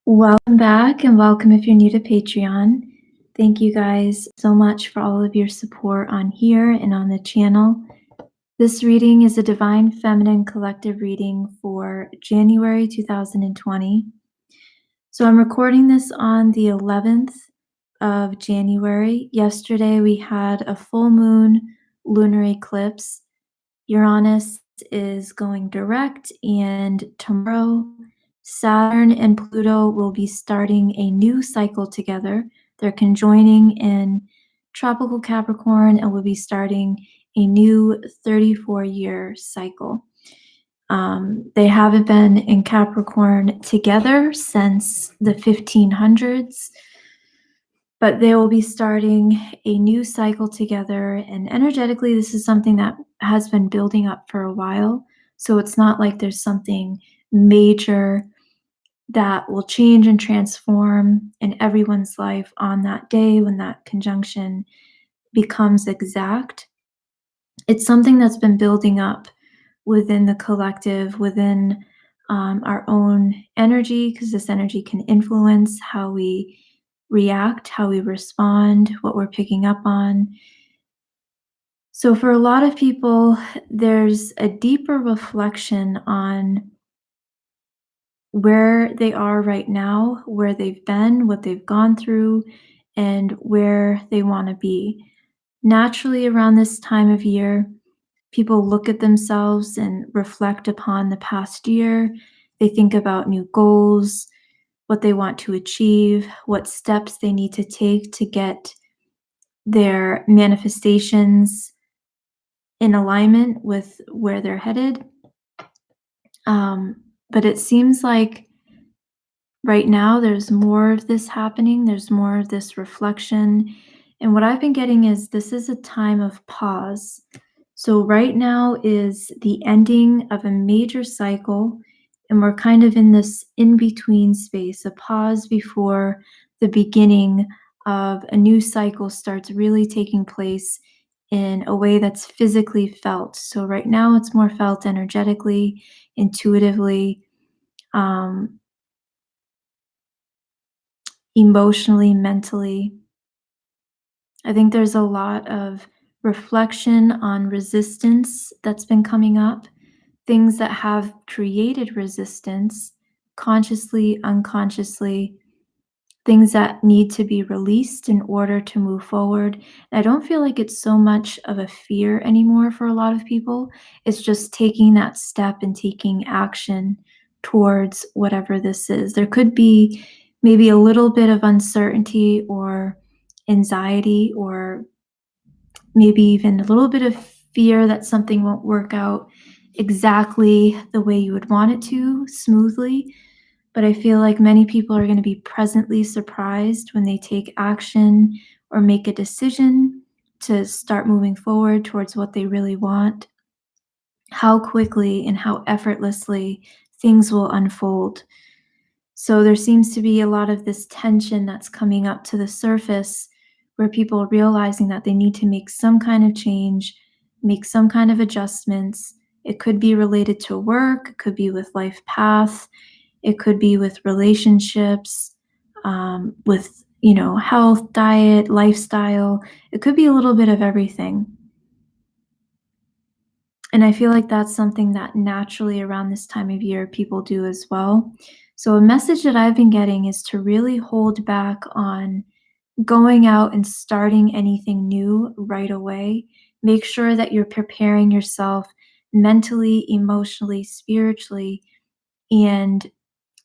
Welcome back and welcome if you're new to Patreon. Thank you guys so much for all of your support on here and on the channel. This reading is a Divine Feminine Collective reading for January 2020. So I'm recording this on the 11th of January. Yesterday we had a full moon lunar eclipse. Uranus is going direct, and tomorrow Saturn and Pluto will be starting a new cycle together. They're conjoining in tropical Capricorn and will be starting a new 34-year cycle. They haven't been in Capricorn together since the 1500s, but they will be starting a new cycle together. And energetically, this is something that has been building up for a while. So it's not like there's something major that will change and transform in everyone's life on that day when that conjunction becomes exact. It's something that's been building up within the collective, within our own energy, because this energy can influence how we react, how we respond, what we're picking up on. So for a lot of people, there's a deeper reflection on where they are right now, where they've been, what they've gone through, and where they want to be. Naturally, around this time of year, people look at themselves and reflect upon the past year. They think about new goals, what they want to achieve, what steps they need to take to get their manifestations in alignment with where they're headed. But it seems like right now there's more of this happening, there's more of this reflection. And what I've been getting is this is a time of pause. So right now is the ending of a major cycle, and we're kind of in this in-between space, a pause before the beginning of a new cycle starts really taking place in a way that's physically felt. So right now it's more felt energetically, intuitively, emotionally, mentally. I think there's a lot of reflection on resistance that's been coming up, things that have created resistance, consciously, unconsciously, things that need to be released in order to move forward. And I don't feel like it's so much of a fear anymore for a lot of people. It's just taking that step and taking action towards whatever this is. There could be maybe a little bit of uncertainty or anxiety, or maybe even a little bit of fear that something won't work out exactly the way you would want it to, smoothly. But I feel like many people are going to be presently surprised when they take action or make a decision to start moving forward towards what they really want, how quickly and how effortlessly things will unfold. So there seems to be a lot of this tension that's coming up to the surface, where people are realizing that they need to make some kind of change, make some kind of adjustments. It could be related to work, it could be with life path, it could be with relationships, with health, diet, lifestyle. It could be a little bit of everything. And I feel like that's something that naturally around this time of year people do as well. So a message that I've been getting is to really hold back on going out and starting anything new right away. Make sure that you're preparing yourself mentally, emotionally, spiritually, and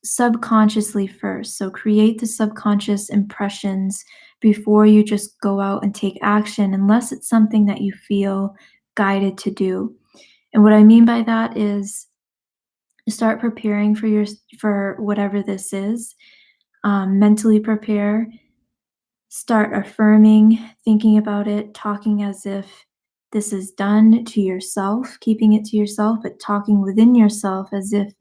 subconsciously first. So create the subconscious impressions before you just go out and take action, unless it's something that you feel guided to do. And what I mean by that is start preparing for whatever this is. Mentally prepare. Start affirming, thinking about it, talking as if this is done to yourself, keeping it to yourself, but talking within yourself as if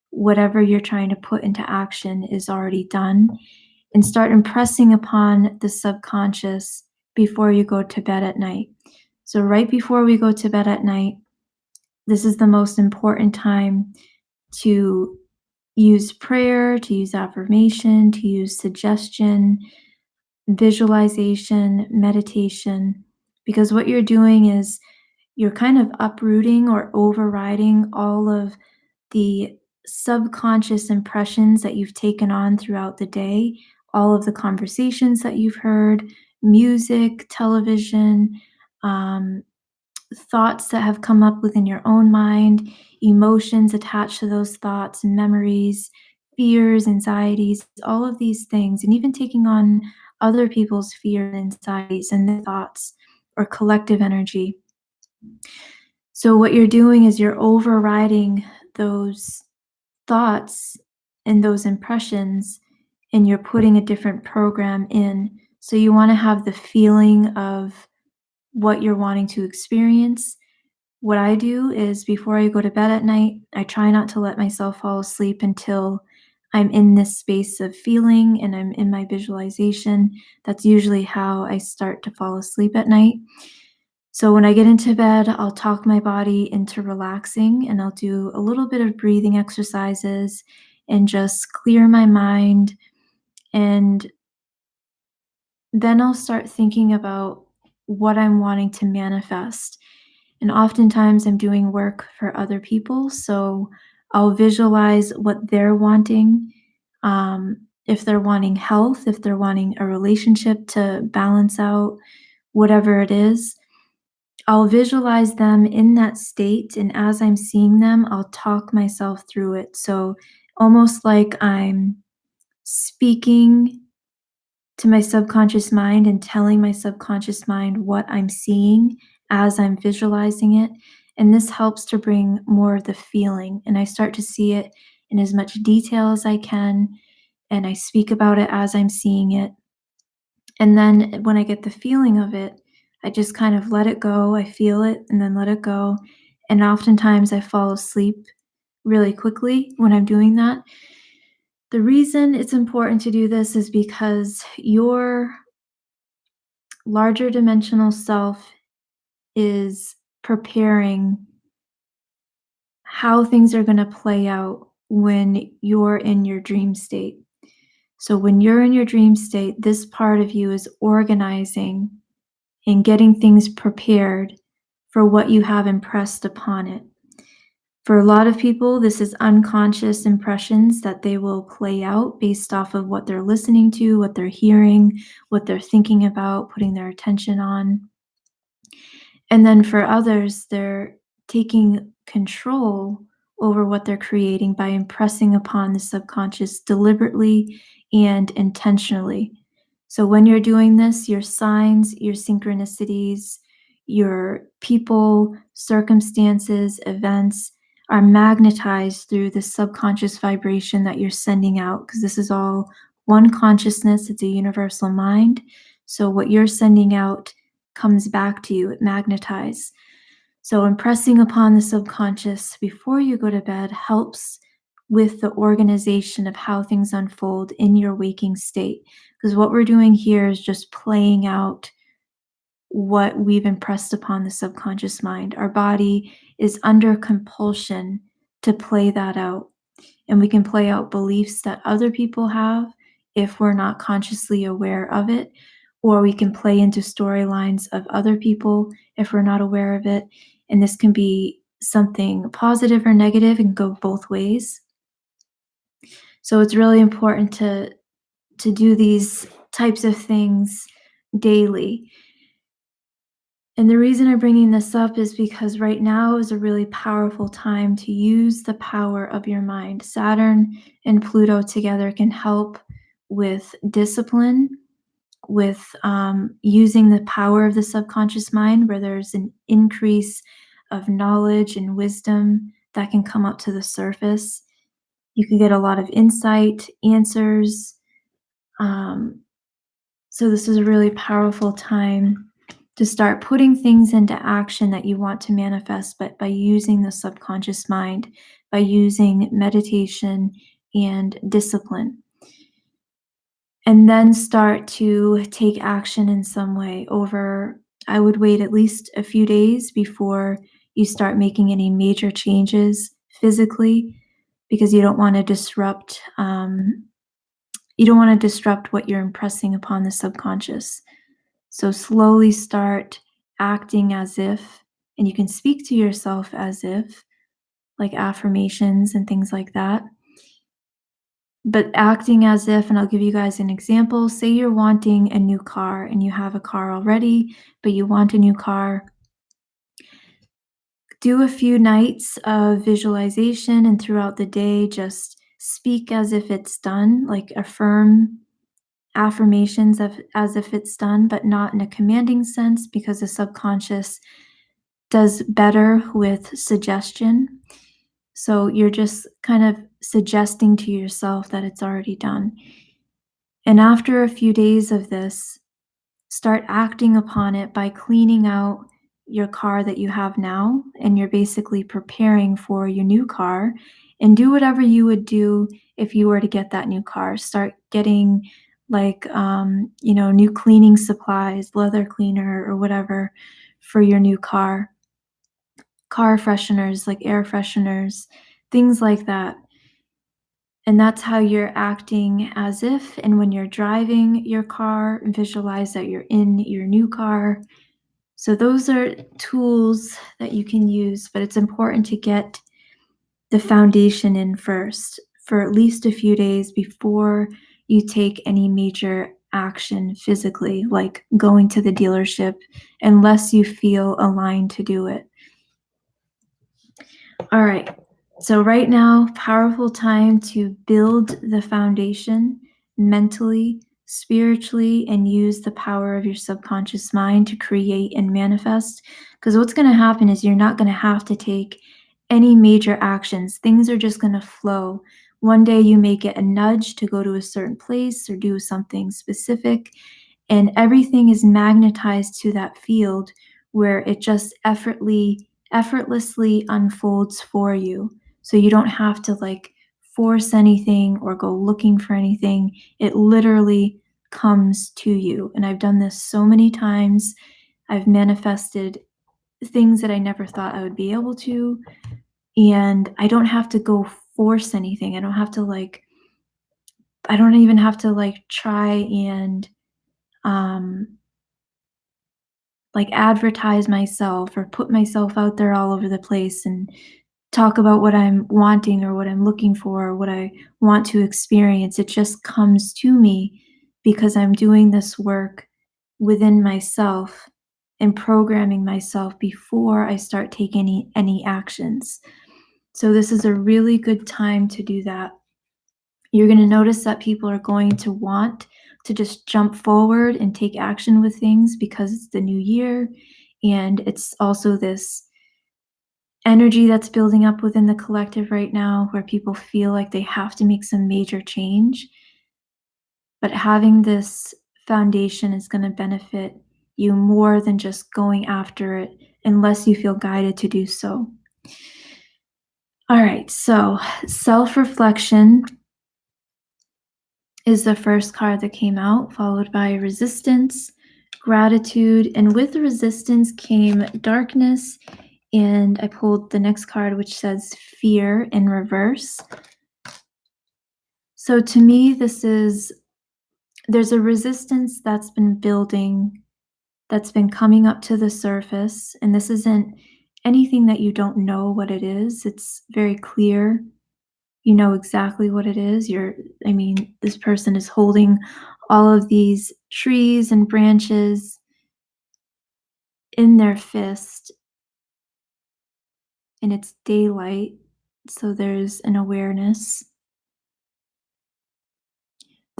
whatever you're trying to put into action is already done. And start impressing upon the subconscious before you go to bed at night. So right before we go to bed at night, this is the most important time to use prayer, to use affirmation, to use suggestion, visualization, meditation, because what you're doing is you're kind of uprooting or overriding all of the subconscious impressions that you've taken on throughout the day, all of the conversations that you've heard, music, television, um, thoughts that have come up within your own mind, emotions attached to those thoughts, memories, fears, anxieties, all of these things, and even taking on other people's fears and anxieties and their thoughts or collective energy. So, what you're doing is you're overriding those thoughts and those impressions, and you're putting a different program in. So, you want to have the feeling of what you're wanting to experience. What I do is before I go to bed at night, I try not to let myself fall asleep until I'm in this space of feeling and I'm in my visualization. That's usually how I start to fall asleep at night. So when I get into bed, I'll talk my body into relaxing and I'll do a little bit of breathing exercises and just clear my mind. And then I'll start thinking about what I'm wanting to manifest. And oftentimes I'm doing work for other people. So I'll visualize what they're wanting. If they're wanting health, if they're wanting a relationship to balance out, whatever it is, I'll visualize them in that state. And as I'm seeing them, I'll talk myself through it. So almost like I'm speaking to my subconscious mind and telling my subconscious mind what I'm seeing as I'm visualizing it. And this helps to bring more of the feeling. And I start to see it in as much detail as I can. And I speak about it as I'm seeing it. And then when I get the feeling of it, I just kind of let it go. I feel it and then let it go. And oftentimes I fall asleep really quickly when I'm doing that. The reason it's important to do this is because your larger dimensional self is preparing how things are going to play out when you're in your dream state. So, when you're in your dream state, this part of you is organizing and getting things prepared for what you have impressed upon it. For a lot of people, this is unconscious impressions that they will play out based off of what they're listening to, what they're hearing, what they're thinking about, putting their attention on. And then for others, they're taking control over what they're creating by impressing upon the subconscious deliberately and intentionally. So when you're doing this, your signs, your synchronicities, your people, circumstances, events are magnetized through the subconscious vibration that you're sending out, because this is all one consciousness, it's a universal mind. So what you're sending out comes back to you, it magnetizes. So impressing upon the subconscious before you go to bed helps with the organization of how things unfold in your waking state. Because what we're doing here is just playing out what we've impressed upon the subconscious mind. Our body is under compulsion to play that out. And we can play out beliefs that other people have if we're not consciously aware of it, or we can play into storylines of other people if we're not aware of it. And this can be something positive or negative and go both ways. So it's really important to do these types of things daily. And the reason I'm bringing this up is because right now is a really powerful time to use the power of your mind. Saturn and Pluto together can help with discipline, with using the power of the subconscious mind, where there's an increase of knowledge and wisdom that can come up to the surface. You can get a lot of insight, answers. So this is a really powerful time to start putting things into action that you want to manifest, but by using the subconscious mind, by using meditation and discipline. And then start to take action in some way over, I would wait at least a few days before you start making any major changes physically, because you don't want to disrupt what you're impressing upon the subconscious. So slowly start acting as if, and you can speak to yourself as if, like affirmations and things like that. But acting as if, and I'll give you guys an example. Say you're wanting a new car and you have a car already, but you want a new car. Do a few nights of visualization, and throughout the day, just speak as if it's done, like affirm affirmations as if it's done, but not in a commanding sense, because the subconscious does better with suggestion. So you're just kind of suggesting to yourself that it's already done. And after a few days of this, start acting upon it by cleaning out your car that you have now, and you're basically preparing for your new car. And do whatever you would do if you were to get that new car. Start getting like new cleaning supplies, leather cleaner or whatever for your new car fresheners, like air fresheners, things like that. And that's how you're acting as if. And when you're driving your car, visualize that you're in your new car. So those are tools that you can use, but it's important to get the foundation in first for at least a few days before you take any major action physically, like going to the dealership, unless you feel aligned to do it. All right. So right now, powerful time to build the foundation mentally, spiritually, and use the power of your subconscious mind to create and manifest. Because what's going to happen is you're not going to have to take any major actions. Things are just going to flow. One day you may get a nudge to go to a certain place or do something specific, and everything is magnetized to that field where it just effortlessly unfolds for you. So you don't have to like force anything or go looking for anything. It literally comes to you. And I've done this so many times. I've manifested things that I never thought I would be able to. And I don't have to go force anything. I don't even have to like try and like advertise myself or put myself out there all over the place and talk about what I'm wanting or what I'm looking for or what I want to experience. It just comes to me because I'm doing this work within myself and programming myself before I start taking any actions. So this is a really good time to do that. You're going to notice that people are going to want to just jump forward and take action with things because it's the new year, and it's also this energy that's building up within the collective right now where people feel like they have to make some major change. But having this foundation is going to benefit you more than just going after it unless you feel guided to do so. All right, so self-reflection is the first card that came out, followed by resistance, gratitude, and with resistance came darkness. And I pulled the next card, which says fear in reverse. So to me, there's a resistance that's been building, that's been coming up to the surface. And this isn't anything that you don't know what it is. It's very clear. You know exactly what it is. This person is holding all of these trees and branches in their fist, and it's daylight, so there's an awareness.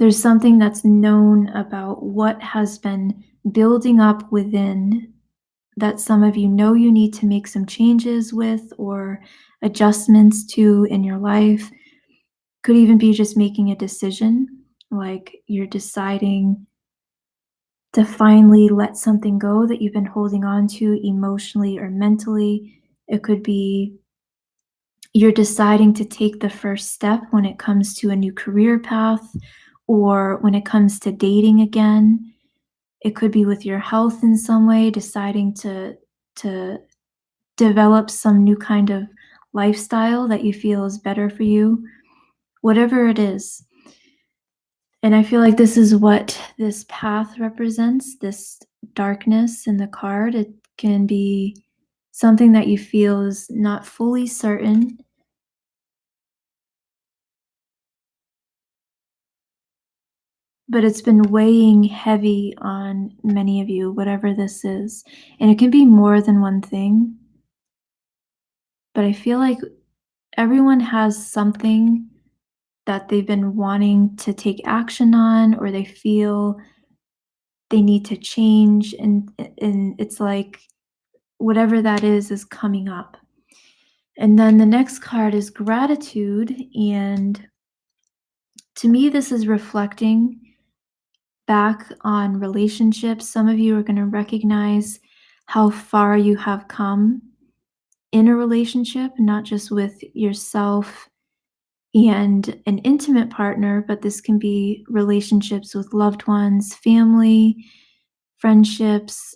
There's something that's known about what has been building up within that some of you know you need to make some changes with or adjustments to in your life. Could even be just making a decision, like you're deciding to finally let something go that you've been holding on to emotionally or mentally. It could be you're deciding to take the first step when it comes to a new career path or when it comes to dating again. It could be with your health in some way, deciding to develop some new kind of lifestyle that you feel is better for you, whatever it is. And I feel like this is what this path represents, this darkness in the card. It can be something that you feel is not fully certain, but it's been weighing heavy on many of you, whatever this is. And it can be more than one thing. But I feel like everyone has something that they've been wanting to take action on, or they feel they need to change. And it's like whatever that is coming up. And then the next card is gratitude. And to me, this is reflecting back on relationships. Some of you are going to recognize how far you have come in a relationship, not just with yourself and an intimate partner, but this can be relationships with loved ones, family, friendships,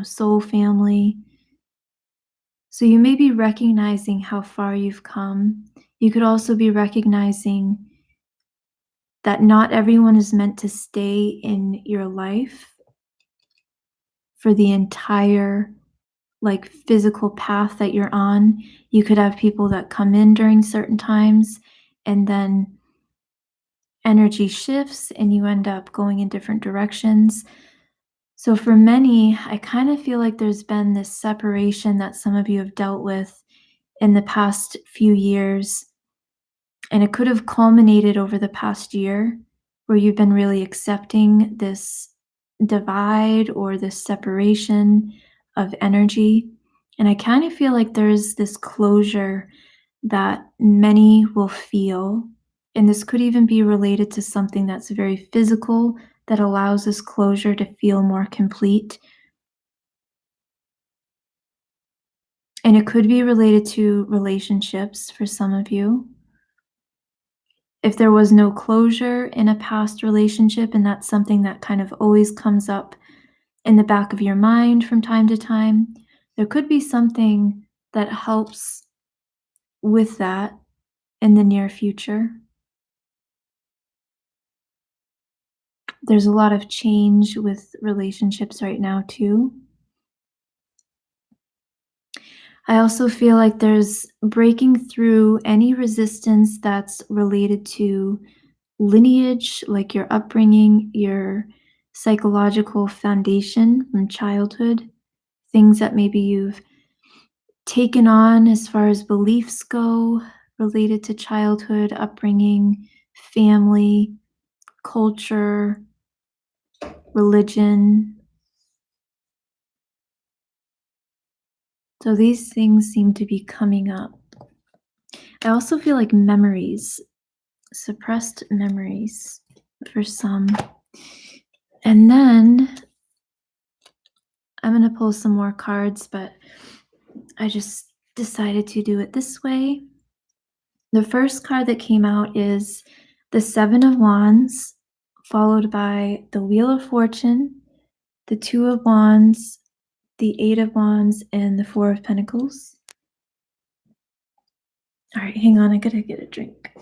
soul family. So you may be recognizing how far you've come. You could also be recognizing that not everyone is meant to stay in your life for the entire physical path that you're on. You could have people that come in during certain times and then energy shifts and you end up going in different directions. So for many, I kind of feel like there's been this separation that some of you have dealt with in the past few years. And it could have culminated over the past year where you've been really accepting this divide or this separation of energy. And I kind of feel like there's this closure that many will feel. And this could even be related to something that's very physical that allows this closure to feel more complete. And it could be related to relationships for some of you. If there was no closure in a past relationship, and that's something that kind of always comes up in the back of your mind from time to time, there could be something that helps with that in the near future. There's a lot of change with relationships right now, too. I also feel like there's breaking through any resistance that's related to lineage, like your upbringing, your psychological foundation from childhood, things that maybe you've taken on as far as beliefs go related to childhood, upbringing, family, culture, religion. So these things seem to be coming up. I also feel like memories, suppressed memories for some. And then I'm going to pull some more cards, but I just decided to do it this way. The first card that came out is the Seven of Wands, followed by the Wheel of Fortune, the Two of Wands, the Eight of Wands, and the Four of Pentacles. All right, hang on, I gotta get a drink.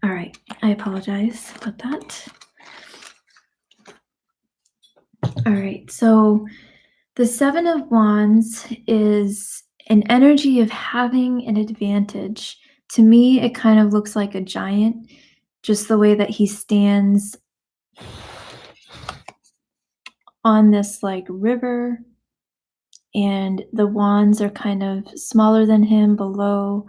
All right, I apologize about that. All right, so the Seven of Wands is an energy of having an advantage. To me, it kind of looks like a giant, just the way that he stands on this river, and the wands are kind of smaller than him below.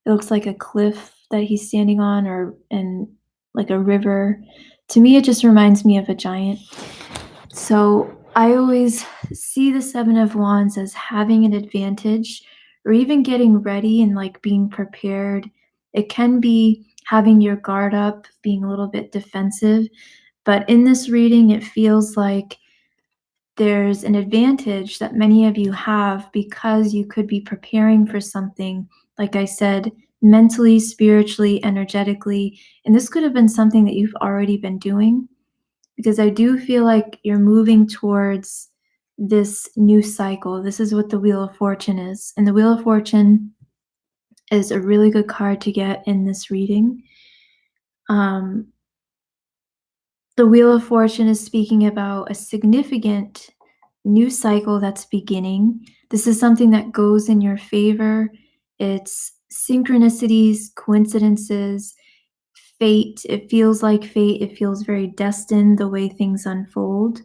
It looks like a cliff that he's standing on, or in like a river. To me, it just reminds me of a giant. So I always see the Seven of Wands as having an advantage, or even getting ready and being prepared. It can be having your guard up, being a little bit defensive. But in this reading, it feels like there's an advantage that many of you have because you could be preparing for something, like I said, mentally, spiritually, energetically. And this could have been something that you've already been doing, because I do feel like you're moving towards this new cycle. This is what the Wheel of Fortune is. And the Wheel of Fortune is a really good card to get in this reading. Um, the Wheel of Fortune is speaking about a significant new cycle that's beginning. This is something that goes in your favor. It's synchronicities, coincidences, fate. It feels like fate. It feels very destined the way things unfold.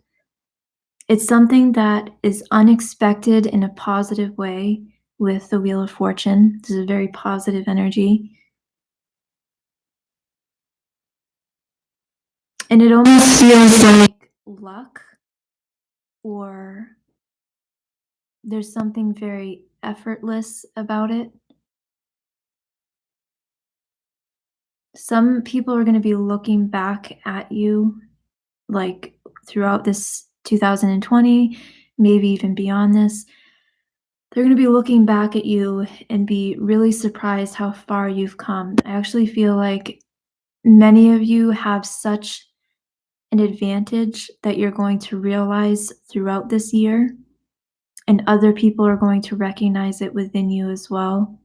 It's something that is unexpected in a positive way with the Wheel of Fortune. This is a very positive energy. And it almost feels like luck, or there's something very effortless about it. Some people are going to be looking back at you, like throughout this 2020, maybe even beyond this. They're going to be looking back at you and be really surprised how far you've come. I actually feel like many of you have such an advantage that you're going to realize throughout this year, and other people are going to recognize it within you as well.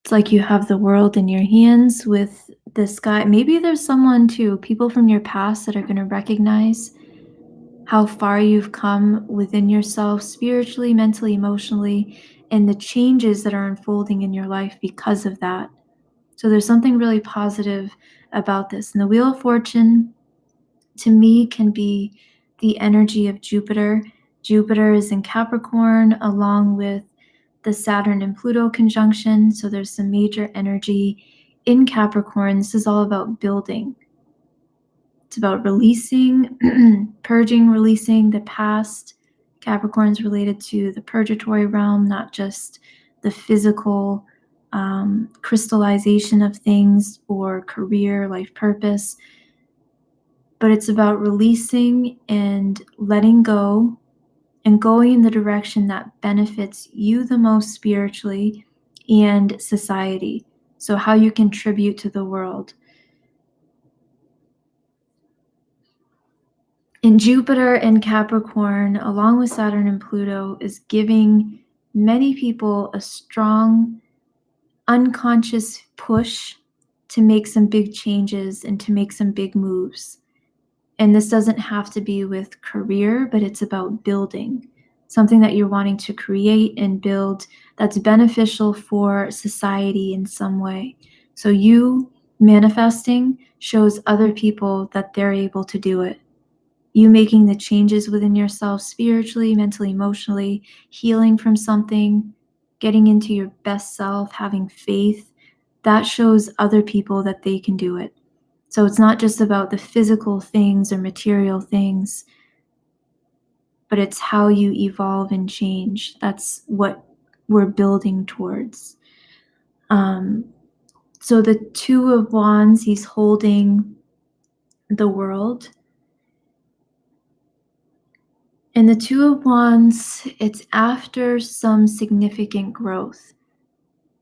It's like you have the world in your hands with this guy. Maybe there's someone too, people from your past that are going to recognize how far you've come within yourself spiritually, mentally, emotionally, and the changes that are unfolding in your life because of that. So there's something really positive about this. And the Wheel of Fortune, to me, can be the energy of Jupiter. Jupiter is in Capricorn along with the Saturn and Pluto conjunction. So there's some major energy in Capricorn. This is all about building. It's about releasing, purging, releasing the past. Capricorn's related to the purgatory realm, not just the physical crystallization of things or career, life purpose, but it's about releasing and letting go and going in the direction that benefits you the most spiritually and society. So, how you contribute to the world. And Jupiter and Capricorn, along with Saturn and Pluto, is giving many people a strong, unconscious push to make some big changes and to make some big moves. And this doesn't have to be with career, but it's about building something that you're wanting to create and build that's beneficial for society in some way. So you manifesting shows other people that they're able to do it. You making the changes within yourself spiritually, mentally, emotionally, healing from something, getting into your best self, having faith, that shows other people that they can do it. So it's not just about the physical things or material things, but it's how you evolve and change. That's what we're building towards. So the Two of Wands, he's holding the world. And the Two of Wands, it's after some significant growth.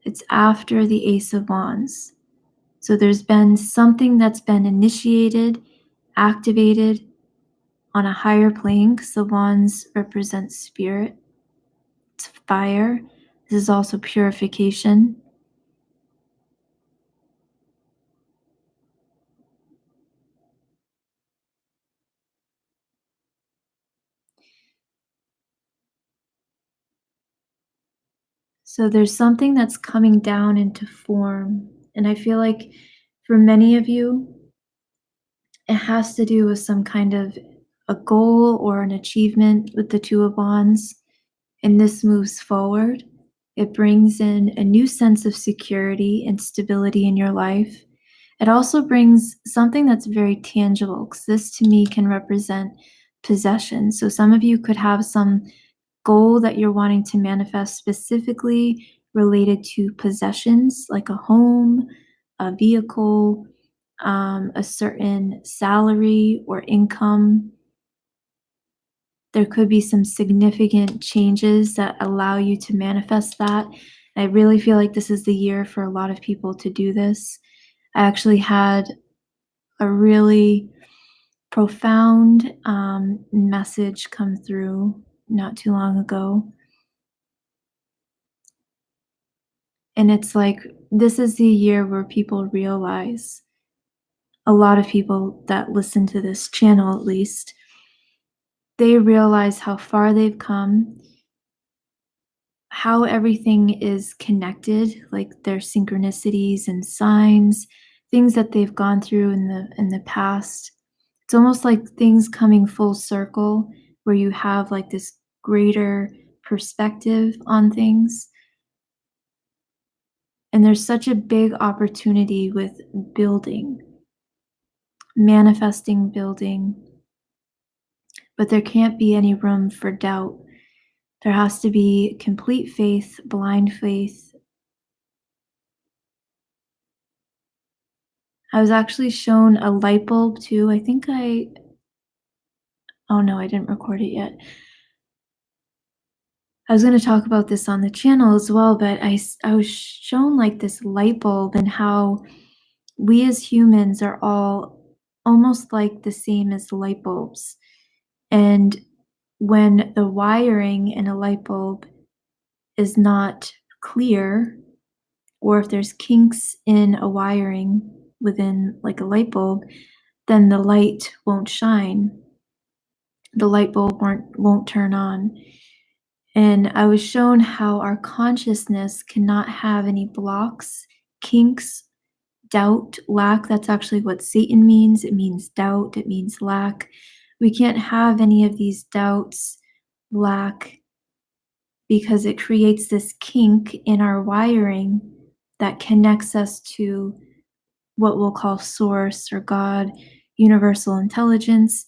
It's after the Ace of Wands. So there's been something that's been initiated, activated on a higher plane, because the Wands represent spirit. It's fire. This is also purification. So there's something that's coming down into form. And I feel like for many of you, it has to do with some kind of a goal or an achievement with the Two of Wands. And this moves forward. It brings in a new sense of security and stability in your life. It also brings something that's very tangible, because this to me can represent possession. So some of you could have some goal that you're wanting to manifest specifically related to possessions, like a home, a vehicle, a certain salary or income. There could be some significant changes that allow you to manifest that. I really feel like this is the year for a lot of people to do this. I actually had a really profound message come through not too long ago. And it's like, this is the year where people realize, a lot of people that listen to this channel at least, they realize how far they've come, how everything is connected, like their synchronicities and signs, things that they've gone through in the past. It's almost like things coming full circle where you have like this greater perspective on things. And there's such a big opportunity with building, manifesting, building, but there can't be any room for doubt. There has to be complete faith, blind faith. I was actually shown a light bulb too. Oh no, I didn't record it yet. I was going to talk about this on the channel as well, but I was shown like this light bulb and how we as humans are all almost like the same as light bulbs. And when the wiring in a light bulb is not clear, or if there's kinks in a wiring within like a light bulb, then the light won't shine. The light bulb won't turn on. And I was shown how our consciousness cannot have any blocks, kinks, doubt, lack. That's actually what Satan means. It means doubt, it means lack. We can't have any of these doubts, lack, because it creates this kink in our wiring that connects us to what we'll call source or God, universal intelligence.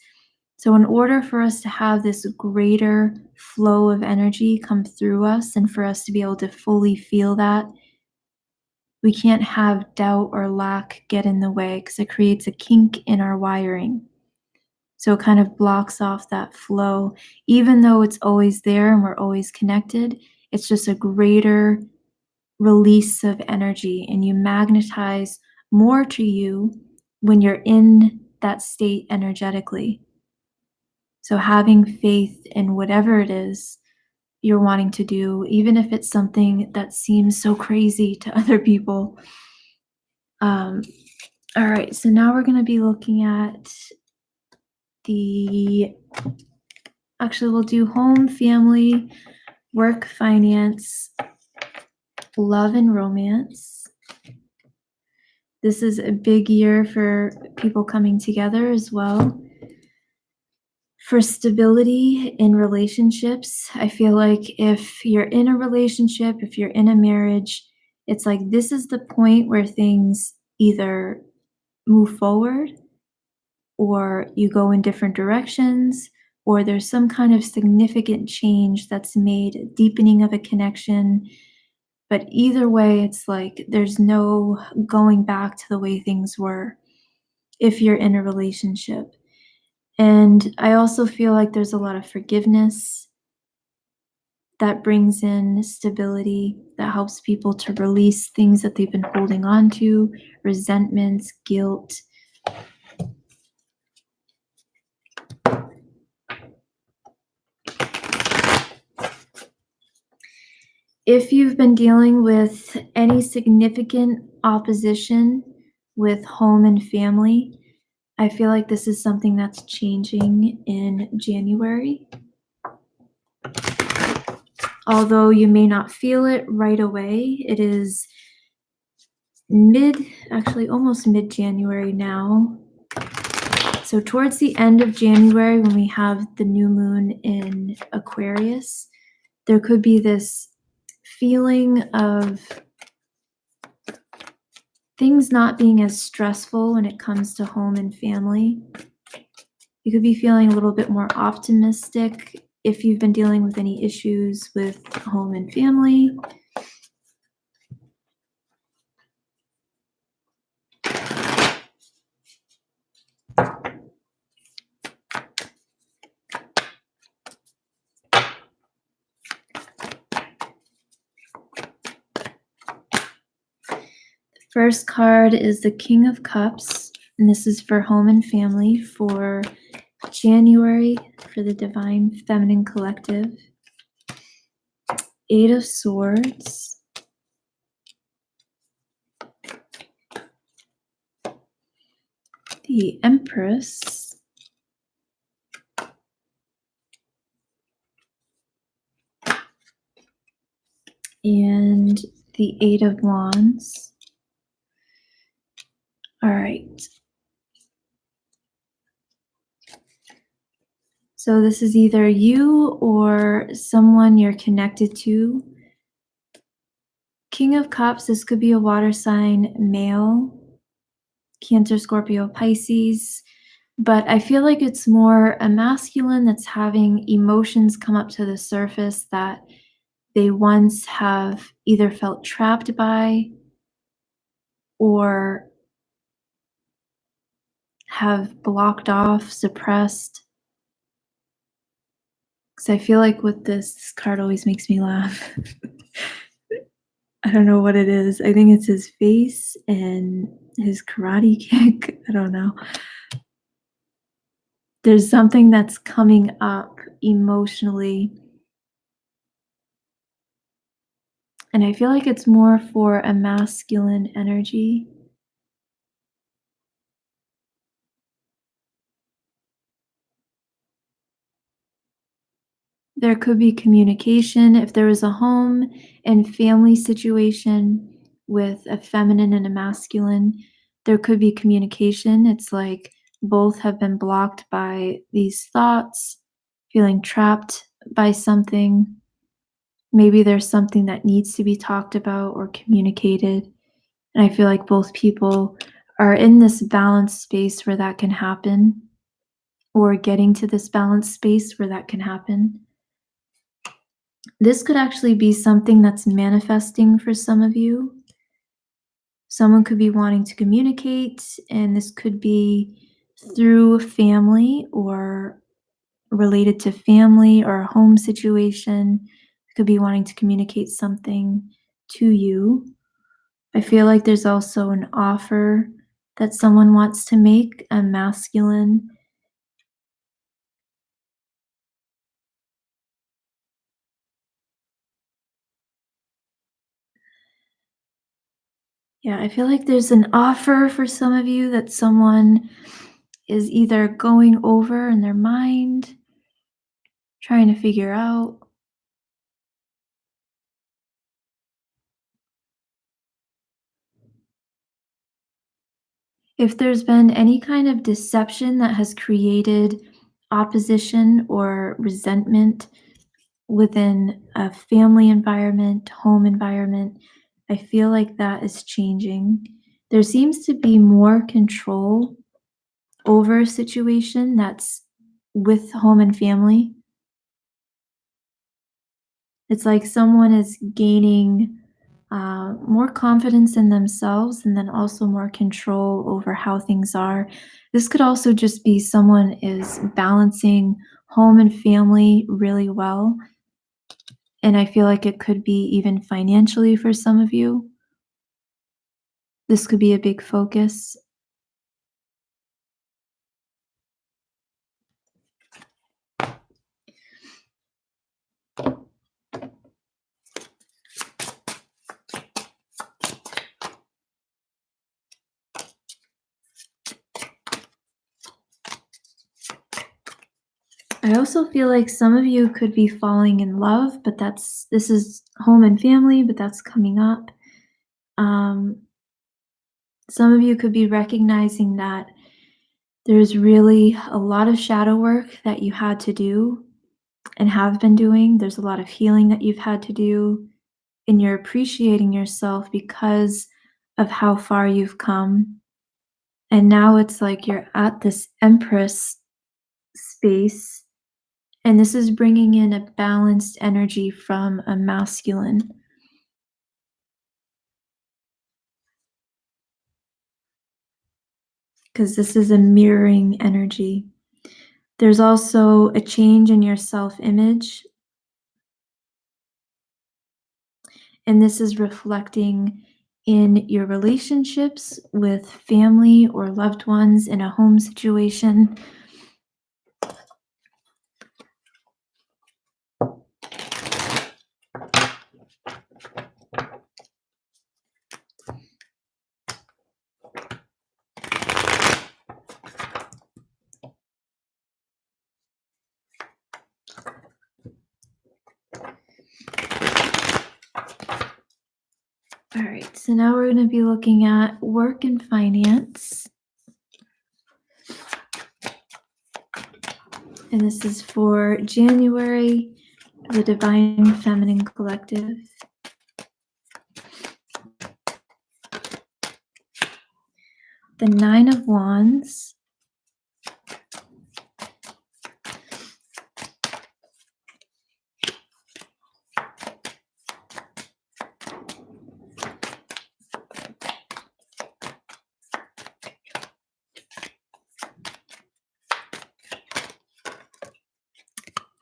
So in order for us to have this greater flow of energy come through us and for us to be able to fully feel that, we can't have doubt or lack get in the way because it creates a kink in our wiring. So it kind of blocks off that flow. Even though it's always there and we're always connected, it's just a greater release of energy, and you magnetize more to you when you're in that state energetically. So having faith in whatever it is you're wanting to do, even if it's something that seems so crazy to other people. All right, so now we're going to be looking at actually we'll do home, family, work, finance, love, and romance. This is a big year for people coming together as well. For stability in relationships, I feel like if you're in a relationship, if you're in a marriage, it's like this is the point where things either move forward or you go in different directions, or there's some kind of significant change that's made, a deepening of a connection. But either way, it's like there's no going back to the way things were if you're in a relationship. And I also feel like there's a lot of forgiveness that brings in stability, that helps people to release things that they've been holding on to, resentments, guilt. If you've been dealing with any significant opposition with home and family, I feel like this is something that's changing in January. Although you may not feel it right away, it is almost mid-January now. So towards the end of January, when we have the new moon in Aquarius, there could be this feeling of things not being as stressful when it comes to home and family. You could be feeling a little bit more optimistic if you've been dealing with any issues with home and family. First card is the King of Cups, and this is for home and family for January for the Divine Feminine Collective. Eight of Swords. The Empress. And the Eight of Wands. All right. So this is either you or someone you're connected to. King of Cups, this could be a water sign, male, Cancer, Scorpio, Pisces, but I feel like it's more a masculine that's having emotions come up to the surface that they once have either felt trapped by or have blocked off, suppressed. Because I feel like with this card always makes me laugh. I don't know what it is. I think it's his face and his karate kick. I don't know. There's something that's coming up emotionally. And I feel like it's more for a masculine energy. There could be communication. If there was a home and family situation with a feminine and a masculine, there could be communication. It's like both have been blocked by these thoughts, feeling trapped by something. Maybe there's something that needs to be talked about or communicated. And I feel like both people are in this balanced space where that can happen, or getting to this balanced space where that can happen. This could actually be something that's manifesting for some of you. Someone could be wanting to communicate, and this could be through family or related to family or a home situation. Could be wanting to communicate something to you. I feel like there's also an offer that someone wants to make, a masculine. Yeah, I feel like there's an offer for some of you that someone is either going over in their mind, trying to figure out. If there's been any kind of deception that has created opposition or resentment within a family environment, home environment, I feel like that is changing. There seems to be more control over a situation that's with home and family. It's like someone is gaining more confidence in themselves and then also more control over how things are. This could also just be someone is balancing home and family really well. And I feel like it could be even financially for some of you. This could be a big focus. I also feel like some of you could be falling in love, but this is home and family, but that's coming up. Some of you could be recognizing that there's really a lot of shadow work that you had to do and have been doing. There's a lot of healing that you've had to do, and you're appreciating yourself because of how far you've come. And now it's like you're at this Empress space, and this is bringing in a balanced energy from a masculine. Because this is a mirroring energy. There's also a change in your self-image. And this is reflecting in your relationships with family or loved ones in a home situation. All right, so now we're going to be looking at work and finance. And this is for January, the Divine Feminine Collective. The Nine of Wands.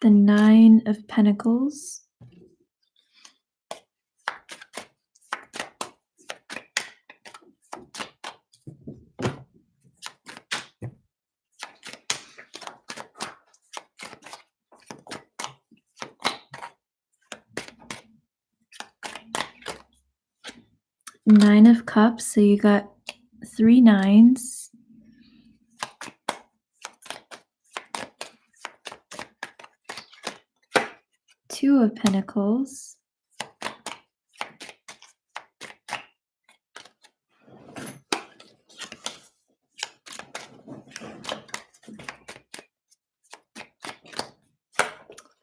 The Nine of Pentacles. Nine of Cups, so you got 3 nines. Two of Pentacles.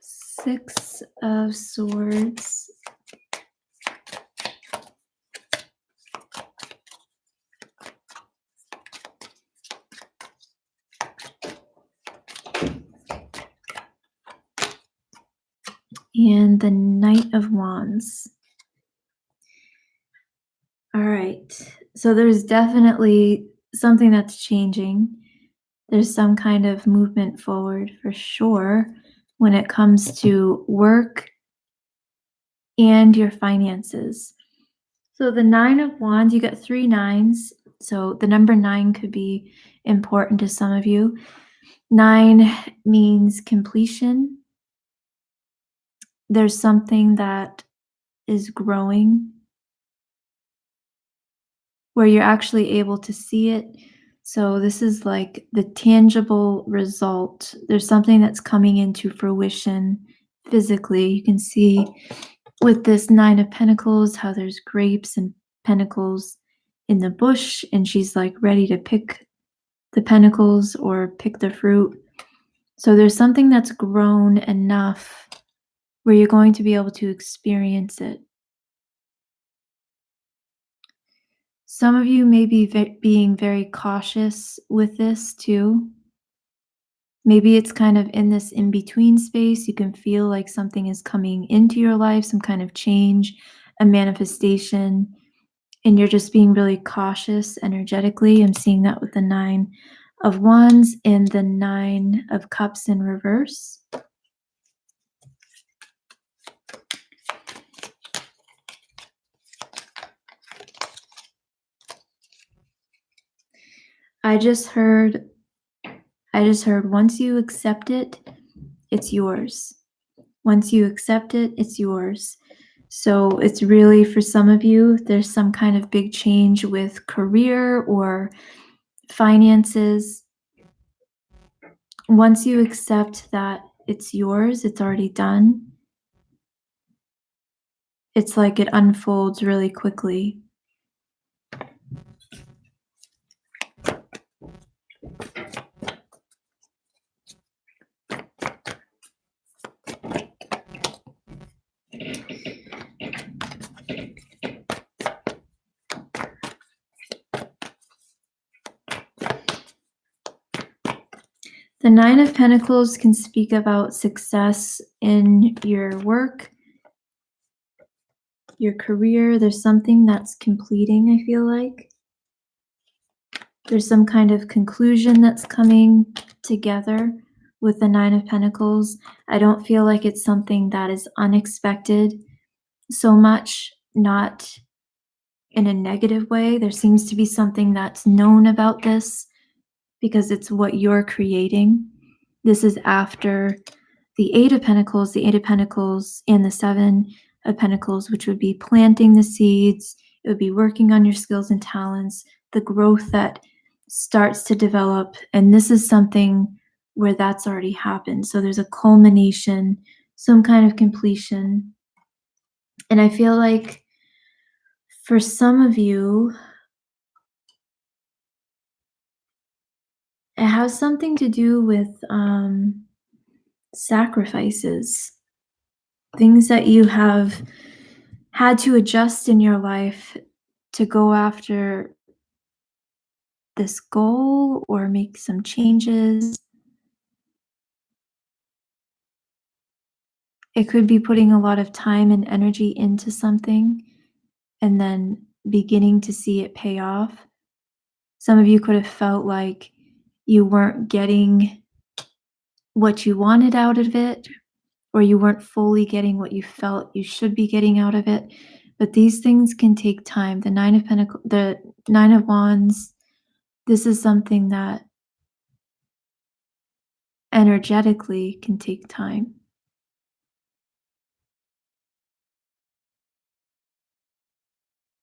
Six of Swords. And the Knight of Wands. All right, so there's definitely something that's changing. There's some kind of movement forward for sure when it comes to work and your finances. So the Nine of Wands, you got 3 nines. So the number 9 could be important to some of you. 9 means completion. There's something that is growing where you're actually able to see it. So this is like the tangible result. There's something that's coming into fruition physically. You can see with this Nine of Pentacles how there's grapes and pentacles in the bush, and she's like ready to pick the pentacles or pick the fruit. So there's something that's grown enough where you're going to be able to experience it. Some of you may be being very cautious with this too. Maybe it's kind of in this in-between space. You can feel like something is coming into your life, some kind of change, a manifestation, and you're just being really cautious energetically. I'm seeing that with the Nine of Wands and the Nine of Cups in reverse. I just heard once you accept it, it's yours. Once you accept it, it's yours. So it's really, for some of you, there's some kind of big change with career or finances. Once you accept that it's yours, it's already done, it's like it unfolds really quickly. The Nine of Pentacles can speak about success in your work, your career. There's something that's completing, I feel like. There's some kind of conclusion that's coming together with the Nine of Pentacles. I don't feel like it's something that is unexpected so much, not in a negative way. There seems to be something that's known about this because it's what you're creating. This is after the Eight of Pentacles, and the Seven of Pentacles, which would be planting the seeds. It would be working on your skills and talents, the growth that starts to develop. And this is something where that's already happened. So there's a culmination, some kind of completion. And I feel like for some of you, it has something to do with sacrifices, things that you have had to adjust in your life to go after this goal or make some changes. It could be putting a lot of time and energy into something and then beginning to see it pay off. Some of you could have felt like you weren't getting what you wanted out of it, or you weren't fully getting what you felt you should be getting out of it. But these things can take time. The Nine of Wands, this is something that energetically can take time.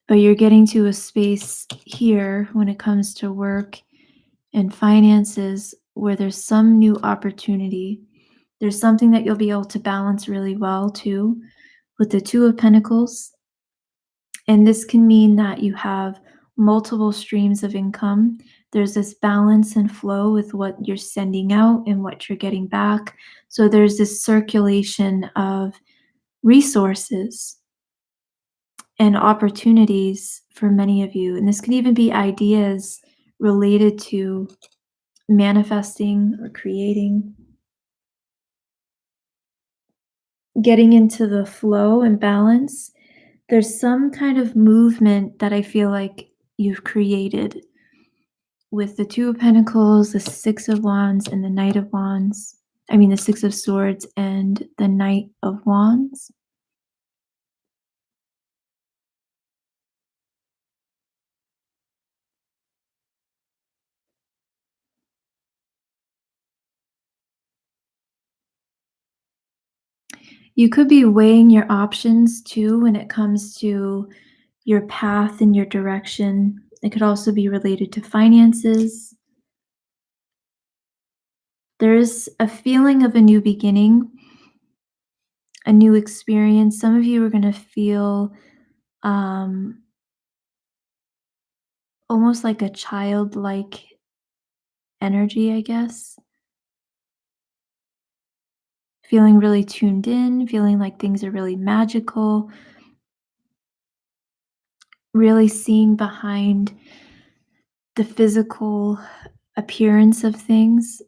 But you're getting to a space here when it comes to work and finances where there's some new opportunity. There's something that you'll be able to balance really well too with the Two of Pentacles. And this can mean that you have multiple streams of income. There's this balance and flow with what you're sending out and what you're getting back. So there's this circulation of resources and opportunities for many of you. And this can even be ideas related to manifesting or creating, getting into the flow and balance. There's some kind of movement that I feel like you've created with the Two of Pentacles, the Six of Wands, and the Knight of Wands. I mean, the Six of Swords and the Knight of Wands. You could be weighing your options too when it comes to your path and your direction. It could also be related to finances. There's a feeling of a new beginning, a new experience. Some of you are going to feel almost like a childlike energy, I guess. Feeling really tuned in, feeling like things are really magical, really seeing behind the physical appearance of things.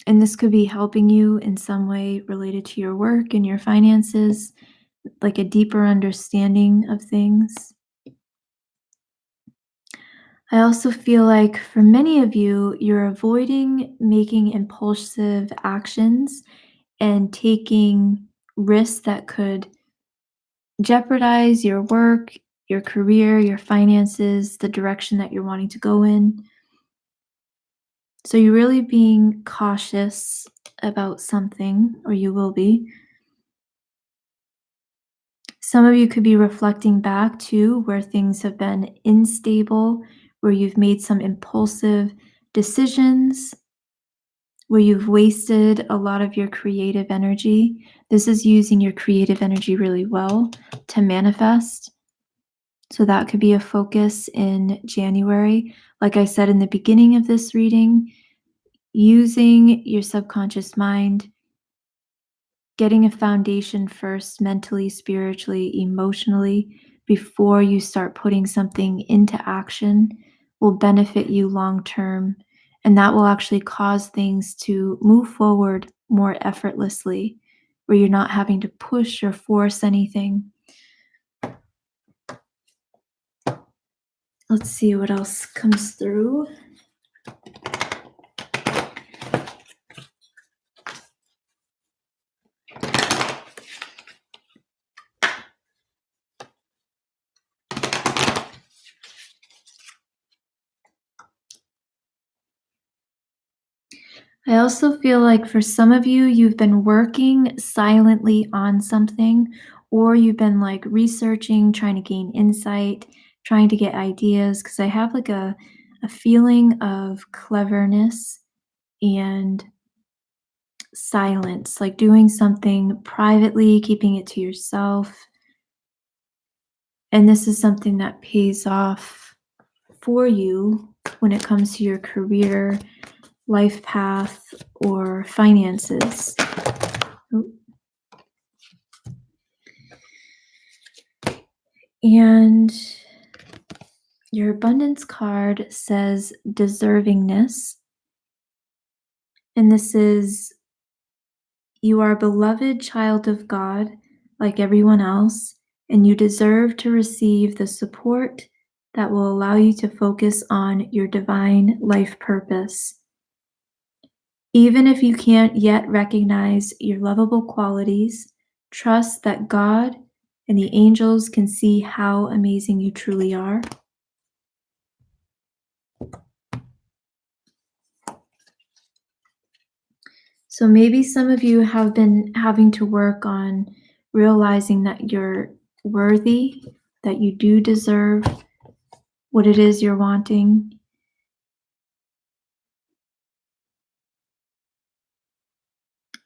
And this could be helping you in some way related to your work and your finances, like a deeper understanding of things. I also feel like for many of you, you're avoiding making impulsive actions and taking risks that could jeopardize your work, your career, your finances, the direction that you're wanting to go in. So you're really being cautious about something, or you will be. Some of you could be reflecting back to where things have been unstable, where you've made some impulsive decisions, where you've wasted a lot of your creative energy. This is using your creative energy really well to manifest. So that could be a focus in January. Like I said in the beginning of this reading, using your subconscious mind, getting a foundation first, mentally, spiritually, emotionally, before you start putting something into action will benefit you long term. And that will actually cause things to move forward more effortlessly, where you're not having to push or force anything. Let's see what else comes through. I also feel like for some of you, you've been working silently on something, or you've been like researching, trying to gain insight, trying to get ideas. Because I have like a feeling of cleverness and silence, like doing something privately, keeping it to yourself. And this is something that pays off for you when it comes to your career, life path, or finances. Oop. And your abundance card says deservingness. And this is you are a beloved child of God, like everyone else, and you deserve to receive the support that will allow you to focus on your divine life purpose. Even if you can't yet recognize your lovable qualities, trust that God and the angels can see how amazing you truly are. So maybe some of you have been having to work on realizing that you're worthy, that you do deserve what it is you're wanting.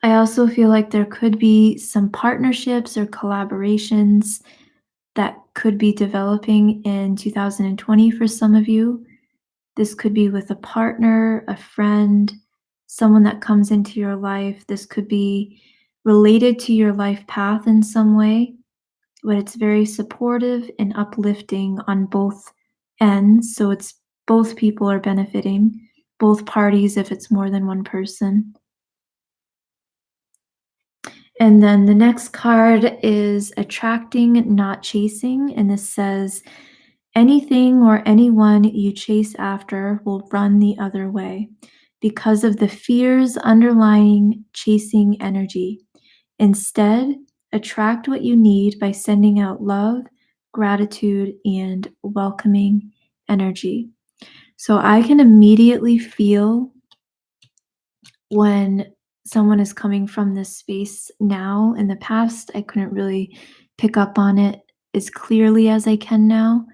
I also feel like there could be some partnerships or collaborations that could be developing in 2020 for some of you. This could be with a partner, a friend, someone that comes into your life. This could be related to your life path in some way, but it's very supportive and uplifting on both ends. So it's both people are benefiting, both parties if it's more than one person. And then the next card is attracting, not chasing. And this says, anything or anyone you chase after will run the other way because of the fears underlying chasing energy. Instead, attract what you need by sending out love, gratitude, and welcoming energy. So I can immediately feel when someone is coming from this space now. In the past, I couldn't really pick up on it as clearly as I can now.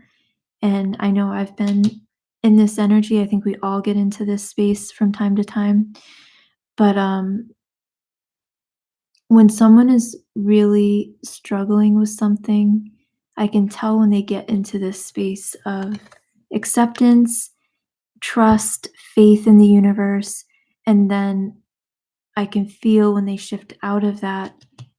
And I know I've been in this energy. I think we all get into this space from time to time. But when someone is really struggling with something, I can tell when they get into this space of acceptance, trust, faith in the universe, and then I can feel when they shift out of that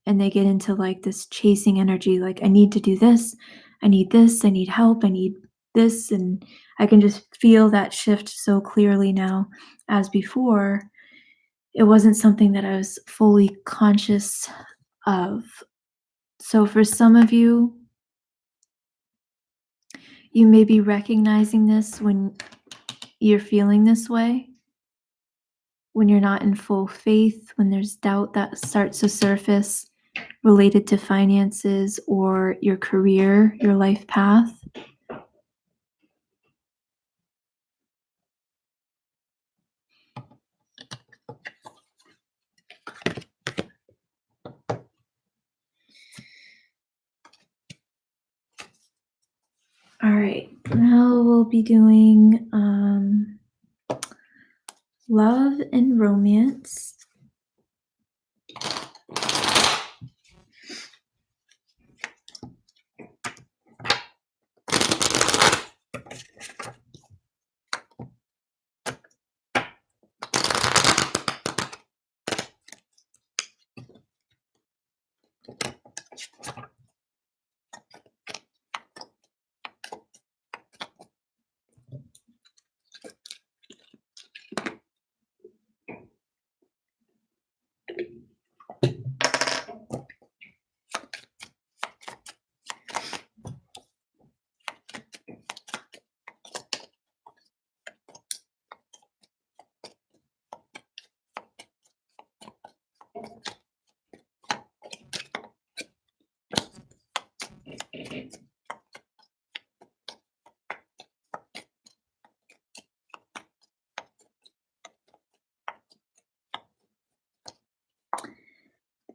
and they get into like this chasing energy, like I need to do this, I need this, I need help, I need this. And I can just feel that shift so clearly now. As before, it wasn't something that I was fully conscious of. So for some of you, you may be recognizing this when you're feeling this way, when you're not in full faith, when there's doubt that starts to surface related to finances or your career, your life path. All right, now we'll be doing love and romance.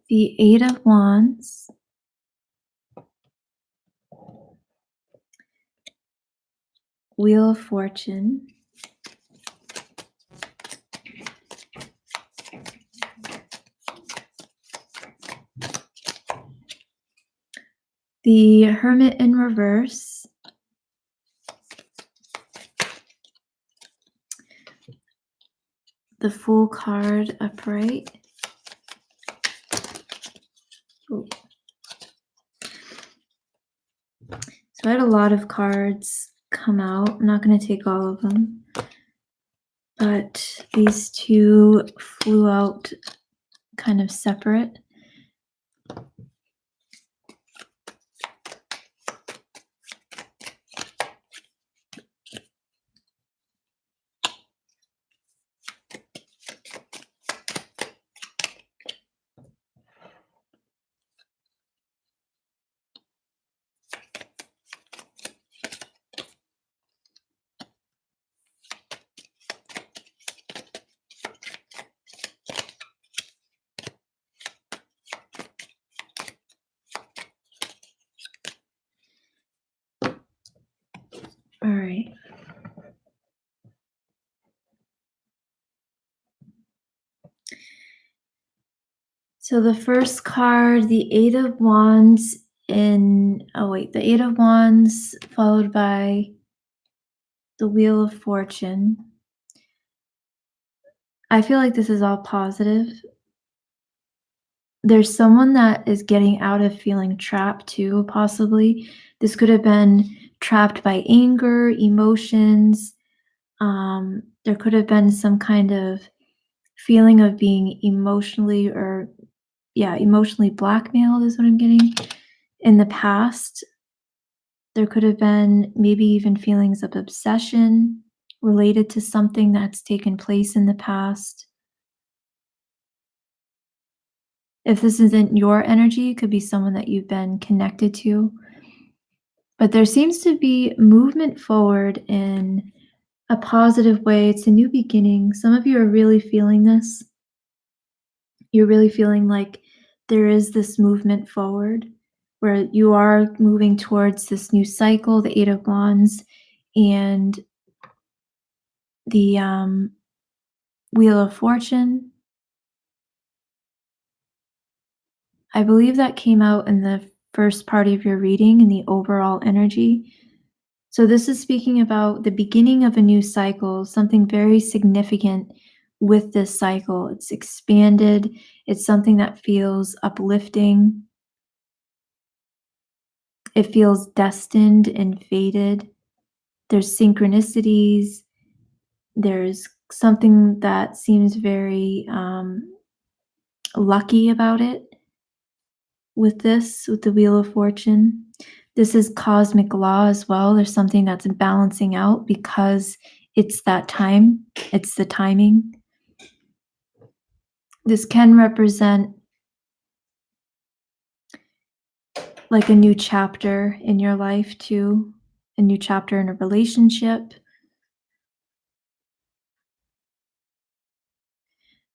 the Eight of Wands, Wheel of Fortune, the Hermit in reverse, the Fool card upright. Ooh. So I had a lot of cards come out. I'm not going to take all of them, but these two flew out kind of separate. All right. So the first card, the Eight of Wands the Eight of Wands followed by the Wheel of Fortune. I feel like this is all positive. There's someone that is getting out of feeling trapped too, possibly. This could have been trapped by anger, emotions. There could have been some kind of feeling of being emotionally blackmailed is what I'm getting in the past. There could have been maybe even feelings of obsession related to something that's taken place in the past. If this isn't your energy, it could be someone that you've been connected to. But there seems to be movement forward in a positive way. It's a new beginning. Some of you are really feeling this. You're really feeling like there is this movement forward where you are moving towards this new cycle, the Eight of Wands, and the Wheel of Fortune. I believe that came out in the first part of your reading in the overall energy. So this is speaking about the beginning of a new cycle, something very significant with this cycle. It's expanded. It's something that feels uplifting. It feels destined and fated. There's synchronicities. There's something that seems very lucky about it. With the Wheel of Fortune, this is cosmic law as well. There's something that's balancing out because it's that time, it's the timing. This can represent like a new chapter in your life too, a new chapter in a relationship.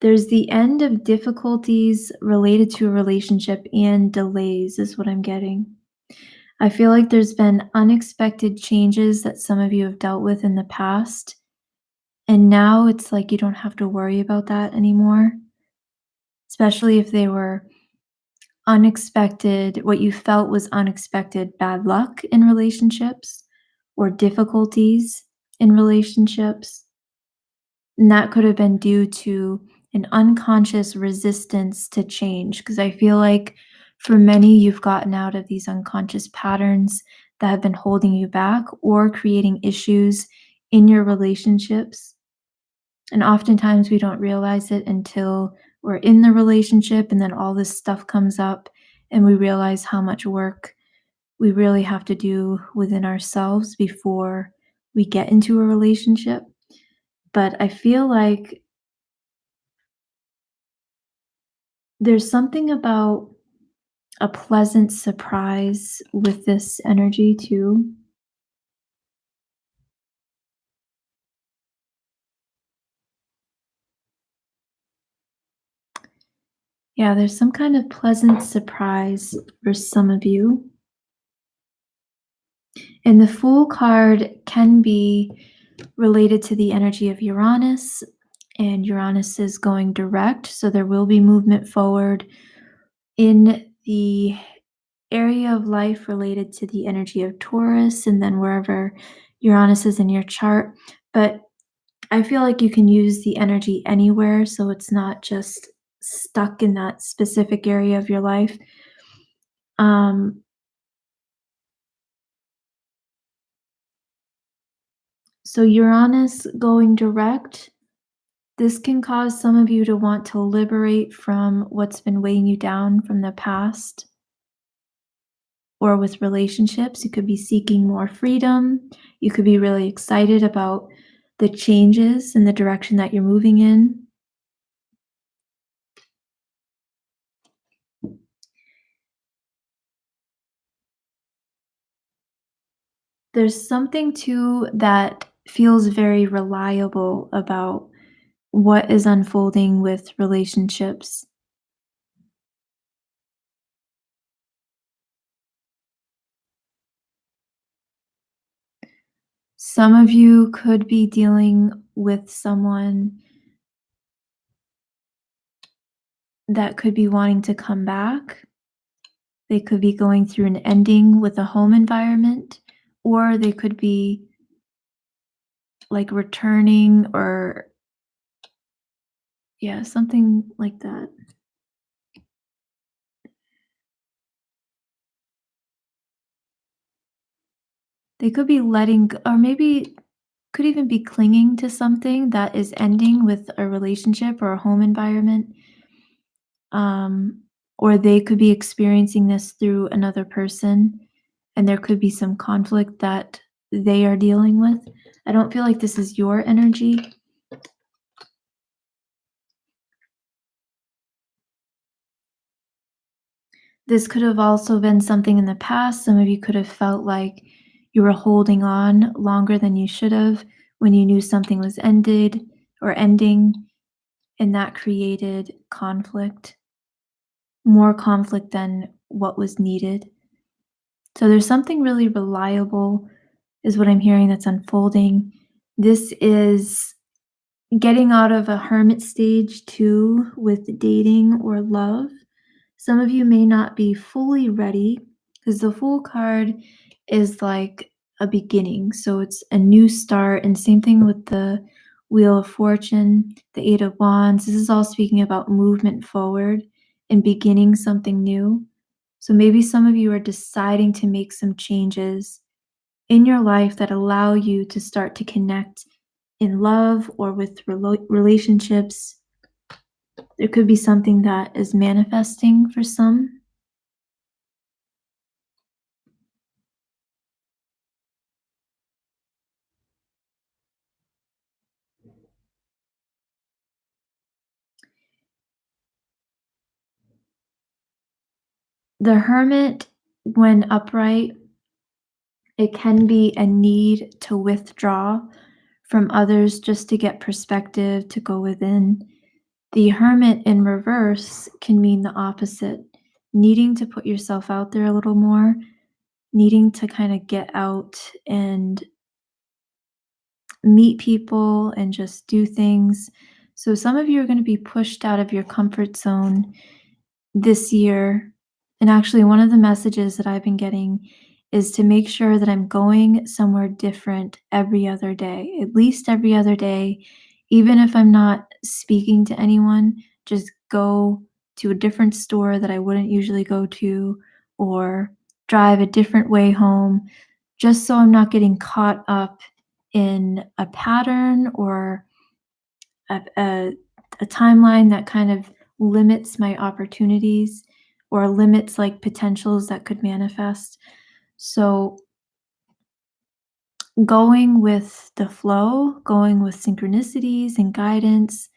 There's the end of difficulties related to a relationship and delays is what I'm getting. I feel like there's been unexpected changes that some of you have dealt with in the past. And now it's like you don't have to worry about that anymore, especially if they were unexpected, what you felt was unexpected bad luck in relationships or difficulties in relationships. And that could have been due to an unconscious resistance to change. Because I feel like for many, you've gotten out of these unconscious patterns that have been holding you back or creating issues in your relationships. And oftentimes we don't realize it until we're in the relationship and then all this stuff comes up and we realize how much work we really have to do within ourselves before we get into a relationship. But I feel like there's something about a pleasant surprise with this energy too. Yeah, there's some kind of pleasant surprise for some of you. And the Fool card can be related to the energy of Uranus, and Uranus is going direct, so there will be movement forward in the area of life related to the energy of Taurus and then wherever Uranus is in your chart. But I feel like you can use the energy anywhere, so it's not just stuck in that specific area of your life. Um, so Uranus going direct, this can cause some of you to want to liberate from what's been weighing you down from the past or with relationships. You could be seeking more freedom. You could be really excited about the changes in the direction that you're moving in. There's something too that feels very reliable about what is unfolding with relationships. Some of you could be dealing with someone that could be wanting to come back. They could be going through an ending with a home environment, or they could be like returning or yeah, something like that. They could be letting g or maybe could even be clinging to something that is ending with a relationship or a home environment, um, or they could be experiencing this through another person, and there could be some conflict that they are dealing with. I don't feel like this is your energy. This could have also been something in the past. Some of you could have felt like you were holding on longer than you should have when you knew something was ended or ending, and that created conflict, more conflict than what was needed. So there's something really reliable, is what I'm hearing, that's unfolding. This is getting out of a hermit stage too with dating or love. Some of you may not be fully ready because the Fool card is like a beginning. So it's a new start. And same thing with the Wheel of Fortune, the Eight of Wands. This is all speaking about movement forward and beginning something new. So maybe some of you are deciding to make some changes in your life that allow you to start to connect in love or with relationships. There could be something that is manifesting for some. The Hermit, when upright, it can be a need to withdraw from others just to get perspective, to go within. The Hermit in reverse can mean the opposite, needing to put yourself out there a little more, needing to kind of get out and meet people and just do things. So some of you are going to be pushed out of your comfort zone this year. And actually, one of the messages that I've been getting is to make sure that I'm going somewhere different every other day, at least every other day. Even if I'm not speaking to anyone, just go to a different store that I wouldn't usually go to, or drive a different way home, just so I'm not getting caught up in a pattern or a timeline that kind of limits my opportunities or limits like potentials that could manifest. So going with the flow, going with synchronicities and guidance,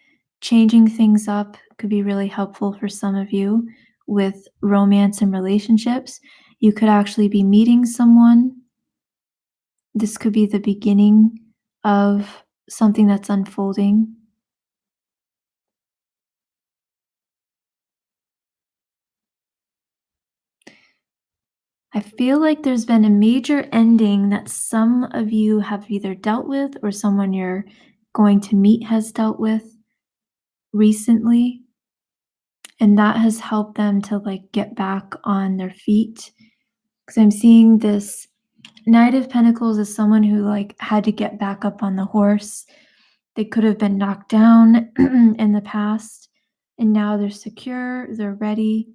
changing things up could be really helpful for some of you with romance and relationships. You could actually be meeting someone. This could be the beginning of something that's unfolding. I feel like there's been a major ending that some of you have either dealt with or someone you're going to meet has dealt with recently, and that has helped them to, like, get back on their feet. Because 'cause I'm seeing this Knight of Pentacles as someone who, like, had to get back up on the horse. They could have been knocked down in the past, and now they're secure, they're ready.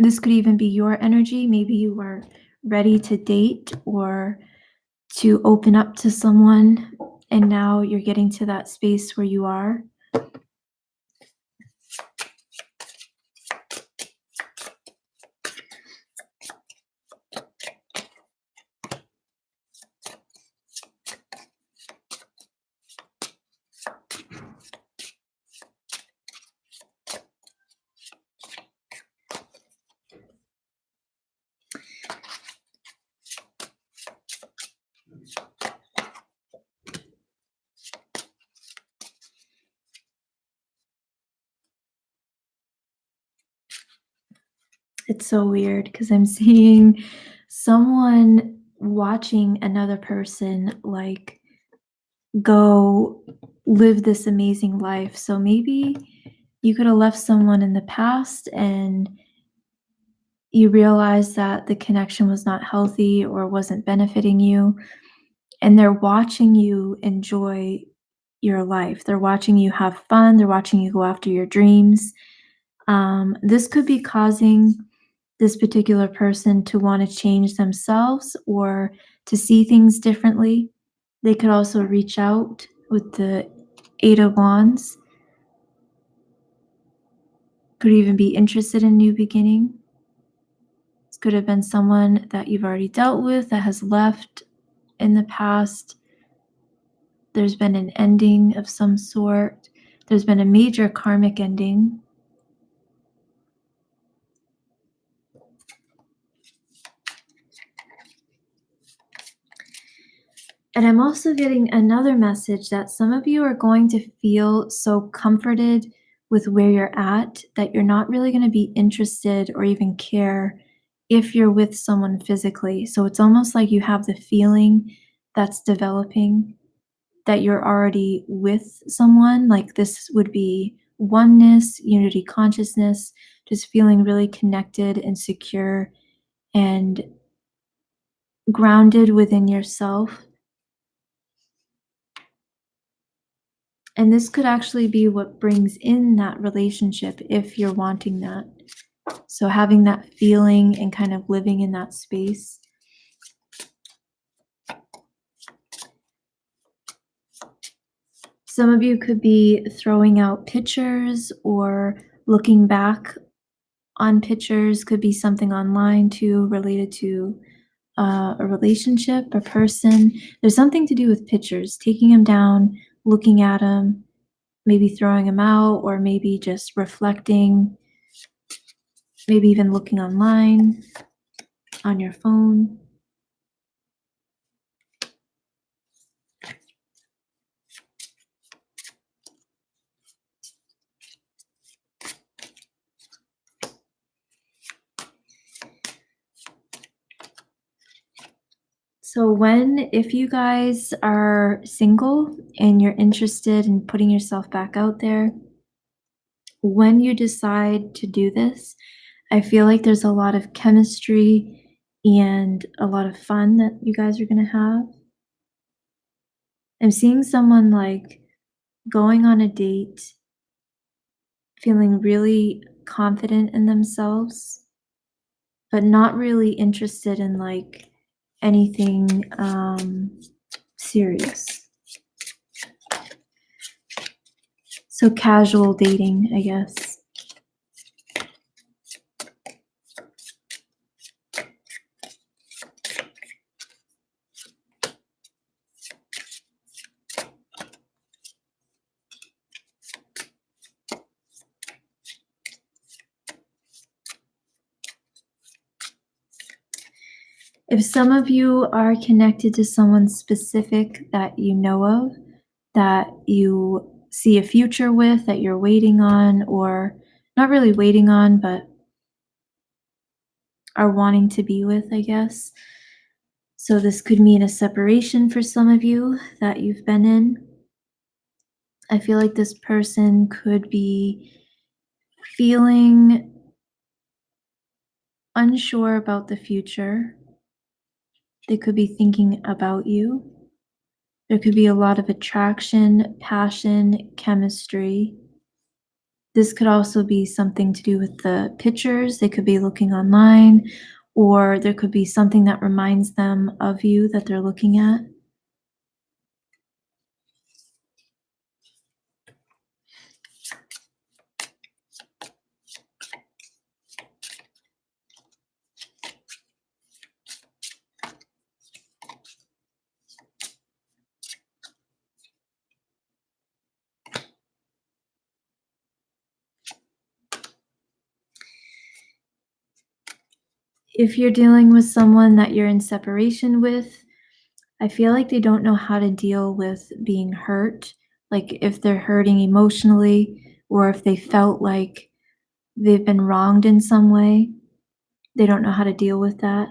This could even be your energy. Maybe you were ready to date or to open up to someone, and now you're getting to that space where you are. It's so weird because I'm seeing someone watching another person, like, go live this amazing life. So maybe you could have left someone in the past and you realize that the connection was not healthy or wasn't benefiting you, and they're watching you enjoy your life. They're watching you have fun, they're watching you go after your dreams. This could be causing this particular person to want to change themselves or to see things differently. They could also reach out with the Eight of Wands, could even be interested in new beginning. This could have been someone that you've already dealt with that has left in the past. There's been an ending of some sort. There's been a major karmic ending. And I'm also getting another message that some of you are going to feel so comforted with where you're at that you're not really going to be interested or even care if you're with someone physically. So it's almost like you have the feeling that's developing that you're already with someone. Like this would be oneness, unity consciousness, just feeling really connected and secure and grounded within yourself. And this could actually be what brings in that relationship if you're wanting that. So having that feeling and kind of living in that space. Some of you could be throwing out pictures or looking back on pictures, could be something online too related to a relationship, a person. There's something to do with pictures, taking them down, looking at them, maybe throwing them out, or maybe just reflecting, maybe even looking online on your phone. So if you guys are single and you're interested in putting yourself back out there, when you decide to do this, I feel like there's a lot of chemistry and a lot of fun that you guys are going to have. I'm seeing someone like going on a date, feeling really confident in themselves, but not really interested in like anything serious. So casual dating, I guess. If some of you are connected to someone specific that you know of, that you see a future with, that you're waiting on, or not really waiting on, but are wanting to be with, I guess. So this could mean a separation for some of you that you've been in. I feel like this person could be feeling unsure about the future. They could be thinking about you. There could be a lot of attraction, passion, chemistry. This could also be something to do with the pictures. They could be looking online, or there could be something that reminds them of you that they're looking at. If you're dealing with someone that you're in separation with, I feel like they don't know how to deal with being hurt. Like if they're hurting emotionally, or if they felt like they've been wronged in some way, they don't know how to deal with that.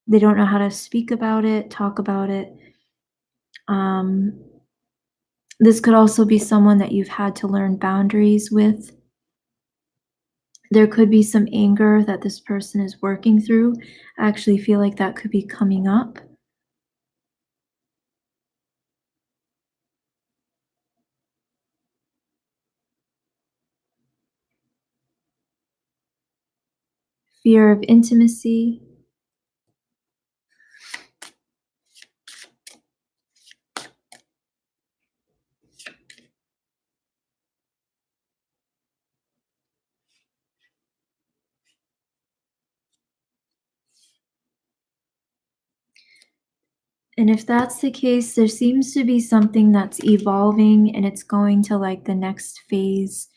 They don't know how to speak about it, talk about it. Um, this could also be someone that you've had to learn boundaries with. There could be some anger that this person is working through. I actually feel like that could be coming up. Fear of intimacy. And if that's the case, there seems to be something that's evolving and it's going to like the next phase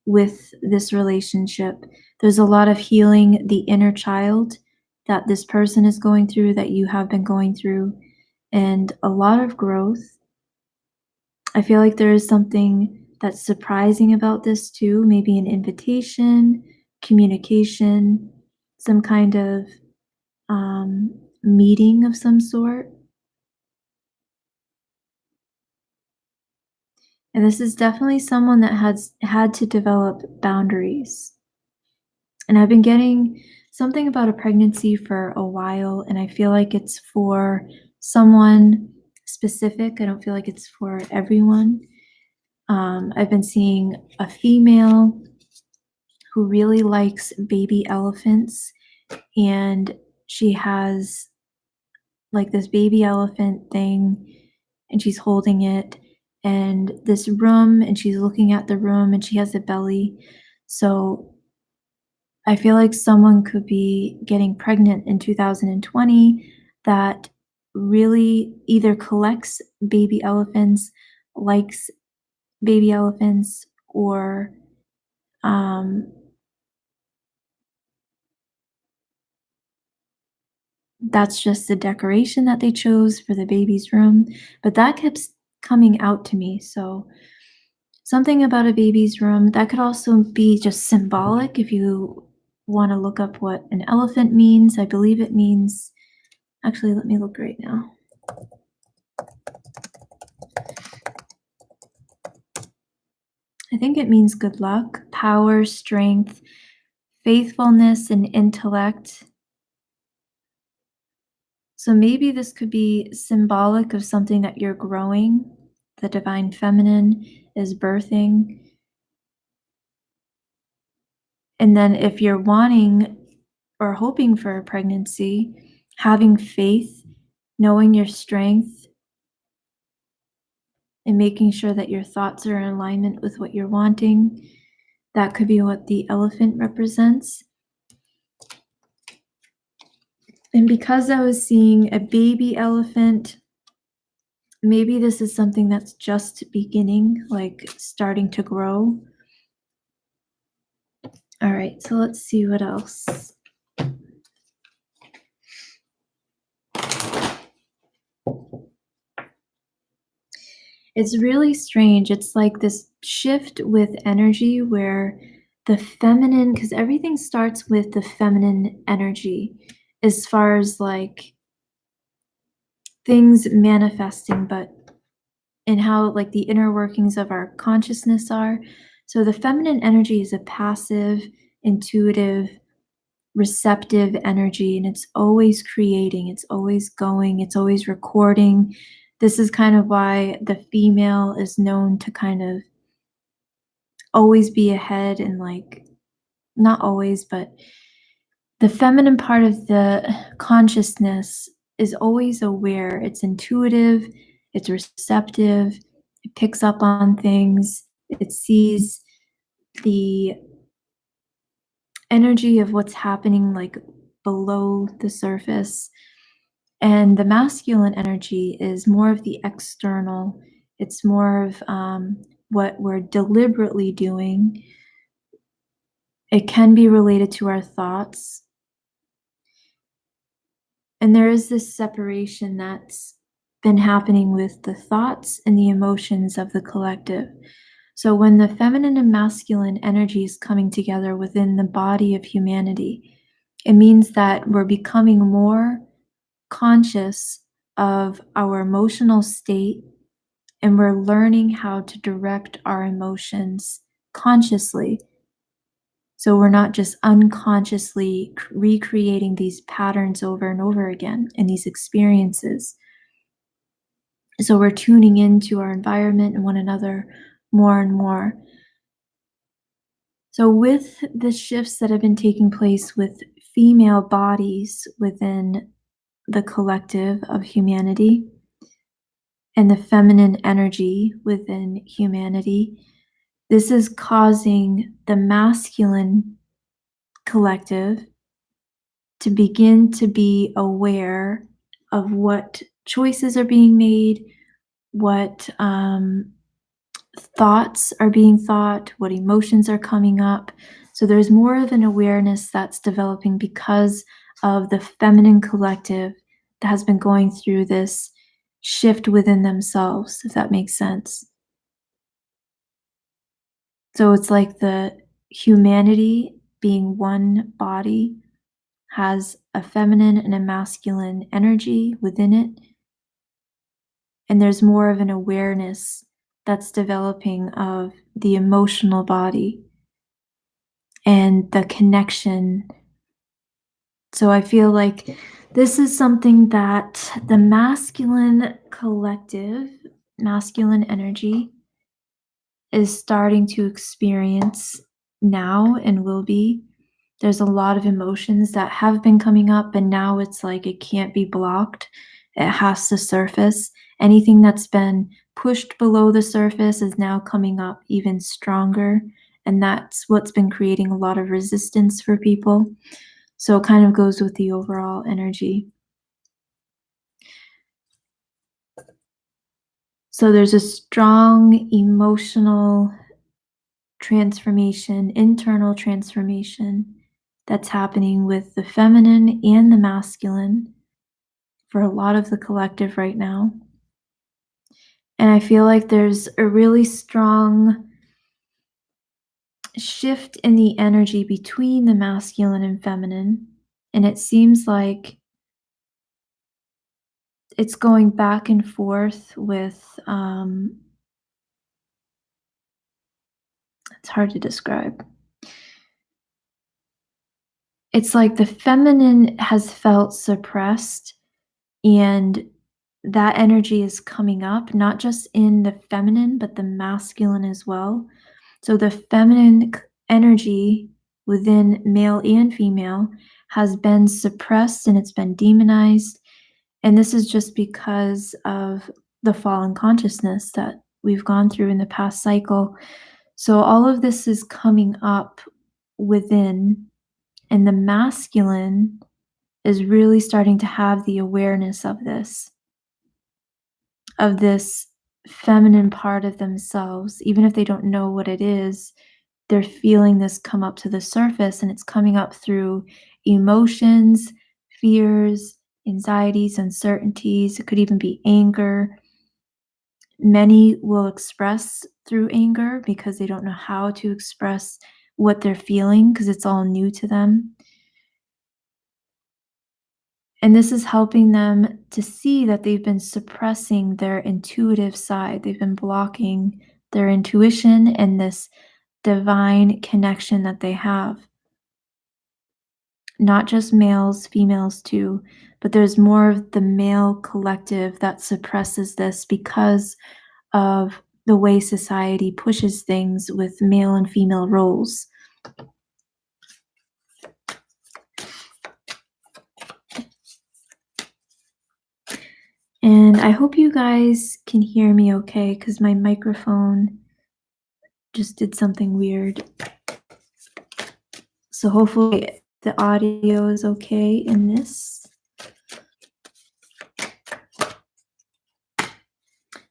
with this relationship. There's a lot of healing the inner child that this person is going through, that you have been going through, and a lot of growth. I feel like there is something that's surprising about this too, maybe an invitation, communication, some kind of meeting of some sort. And this is definitely someone that has had to develop boundaries. And I've been getting something about a pregnancy for a while, and I feel like it's for someone specific. I don't feel like it's for everyone. I've been seeing a female who really likes baby elephants, and she has like this baby elephant thing, and she's holding it, and this room, and she's looking at the room, and she has a belly. So I feel like someone could be getting pregnant in 2020 that really either collects baby elephants, likes baby elephants, or um, that's just the decoration that they chose for the baby's room. But that kept coming out to me. So something about a baby's room, that could also be just symbolic if you want to look up what an elephant means. I believe it means, actually, let me look right now. I think it means good luck, power, strength, faithfulness, and intellect. So maybe this could be symbolic of something that you're growing, the divine feminine is birthing. And then if you're wanting or hoping for a pregnancy, having faith, knowing your strength, and making sure that your thoughts are in alignment with what you're wanting, that could be what the elephant represents. And because I was seeing a baby elephant, maybe this is something that's just beginning, like starting to grow. All right, so let's see what else. It's really strange. It's like this shift with energy where the feminine, because everything starts with the feminine energy as far as like things manifesting, but in how like the inner workings of our consciousness are. So the feminine energy is a passive, intuitive, receptive energy, and it's always creating, it's always going, it's always recording. This is kind of why the female is known to kind of always be ahead and like not always, but the feminine part of the consciousness is always aware. It's intuitive, it's receptive, it picks up on things, it sees the energy of what's happening like below the surface. And the masculine energy is more of the external. It's more of what we're deliberately doing. It can be related to our thoughts. And there is this separation that's been happening with the thoughts and the emotions of the collective. So when the feminine and masculine energy is coming together within the body of humanity, it means that we're becoming more conscious of our emotional state, and we're learning how to direct our emotions consciously. So we're not just unconsciously recreating these patterns over and over again in these experiences. So we're tuning into our environment and one another more and more. So, with the shifts that have been taking place with female bodies within the collective of humanity and the feminine energy within humanity, this is causing the masculine collective to begin to be aware of what choices are being made, what thoughts are being thought, what emotions are coming up. So there's more of an awareness that's developing because of the feminine collective that has been going through this shift within themselves, if that makes sense. So it's like the humanity being one body has a feminine and a masculine energy within it. And there's more of an awareness that's developing of the emotional body and the connection. So I feel like this is something that the masculine collective, masculine energy, is starting to experience now and will be. There's a lot of emotions that have been coming up, and now it's like it can't be blocked. It has to surface. Anything that's been pushed below the surface is now coming up even stronger. And that's what's been creating a lot of resistance for people. So it kind of goes with the overall energy. So there's a strong emotional transformation, internal transformation that's happening with the feminine and the masculine for a lot of the collective right now. And I feel like there's a really strong shift in the energy between the masculine and feminine. And it seems like it's going back and forth with, it's hard to describe. It's like the feminine has felt suppressed, and that energy is coming up, not just in the feminine, but the masculine as well. So the feminine energy within male and female has been suppressed and it's been demonized. And this is just because of the fallen consciousness that we've gone through in the past cycle. So all of this is coming up within, and the masculine is really starting to have the awareness of this feminine part of themselves. Even if they don't know what it is, they're feeling this come up to the surface, and it's coming up through emotions, fears, anxieties, uncertainties. It could even be anger, Many will express through anger because they don't know how to express what they're feeling because it's all new to them. And this is helping them to see that they've been suppressing their intuitive side. They've been blocking their intuition and this divine connection that they have. Not just males, females too, but there's more of the male collective that suppresses this because of the way society pushes things with male and female roles. And I hope you guys can hear me okay because my microphone just did something weird. So hopefully the audio is okay in this.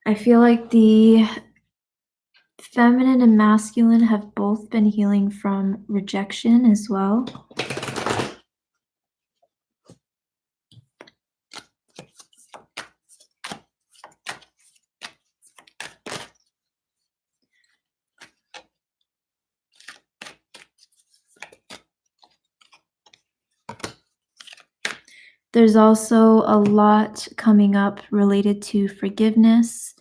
I feel like the feminine and masculine have both been healing from rejection as well. There's also a lot coming up related to forgiveness.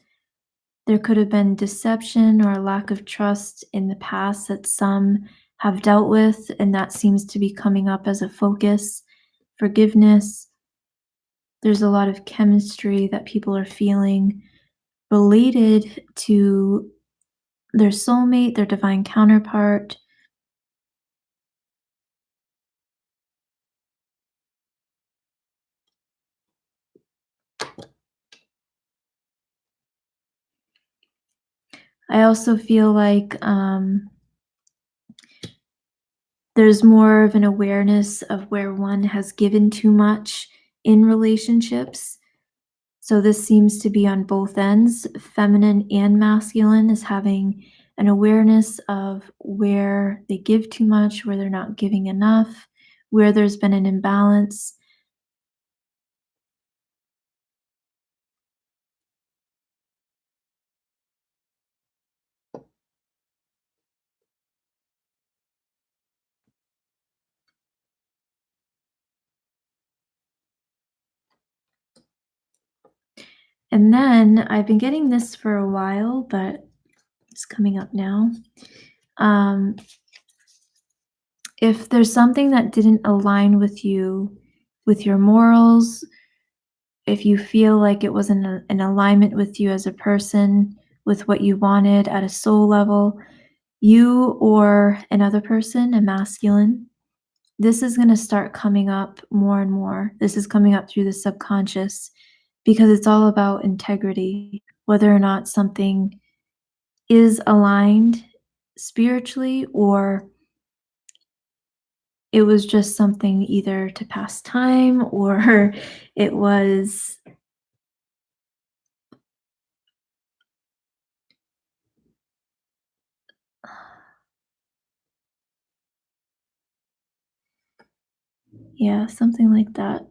There could have been deception or a lack of trust in the past that some have dealt with, and that seems to be coming up as a focus. Forgiveness. There's a lot of chemistry that people are feeling related to their soulmate, their divine counterpart. I also feel like there's more of an awareness of where one has given too much in relationships. So this seems to be on both ends. Feminine and masculine is having an awareness of where they give too much, where they're not giving enough, where there's been an imbalance. And then I've been getting this for a while, but it's coming up now. If there's something that didn't align with you, with your morals, if you feel like it wasn't in alignment with you as a person, with what you wanted at a soul level, you or another person, a masculine, this is going to start coming up more and more. This is coming up through the subconscious because it's all about integrity, whether or not something is aligned spiritually or it was just something either to pass time or it was yeah, something like that.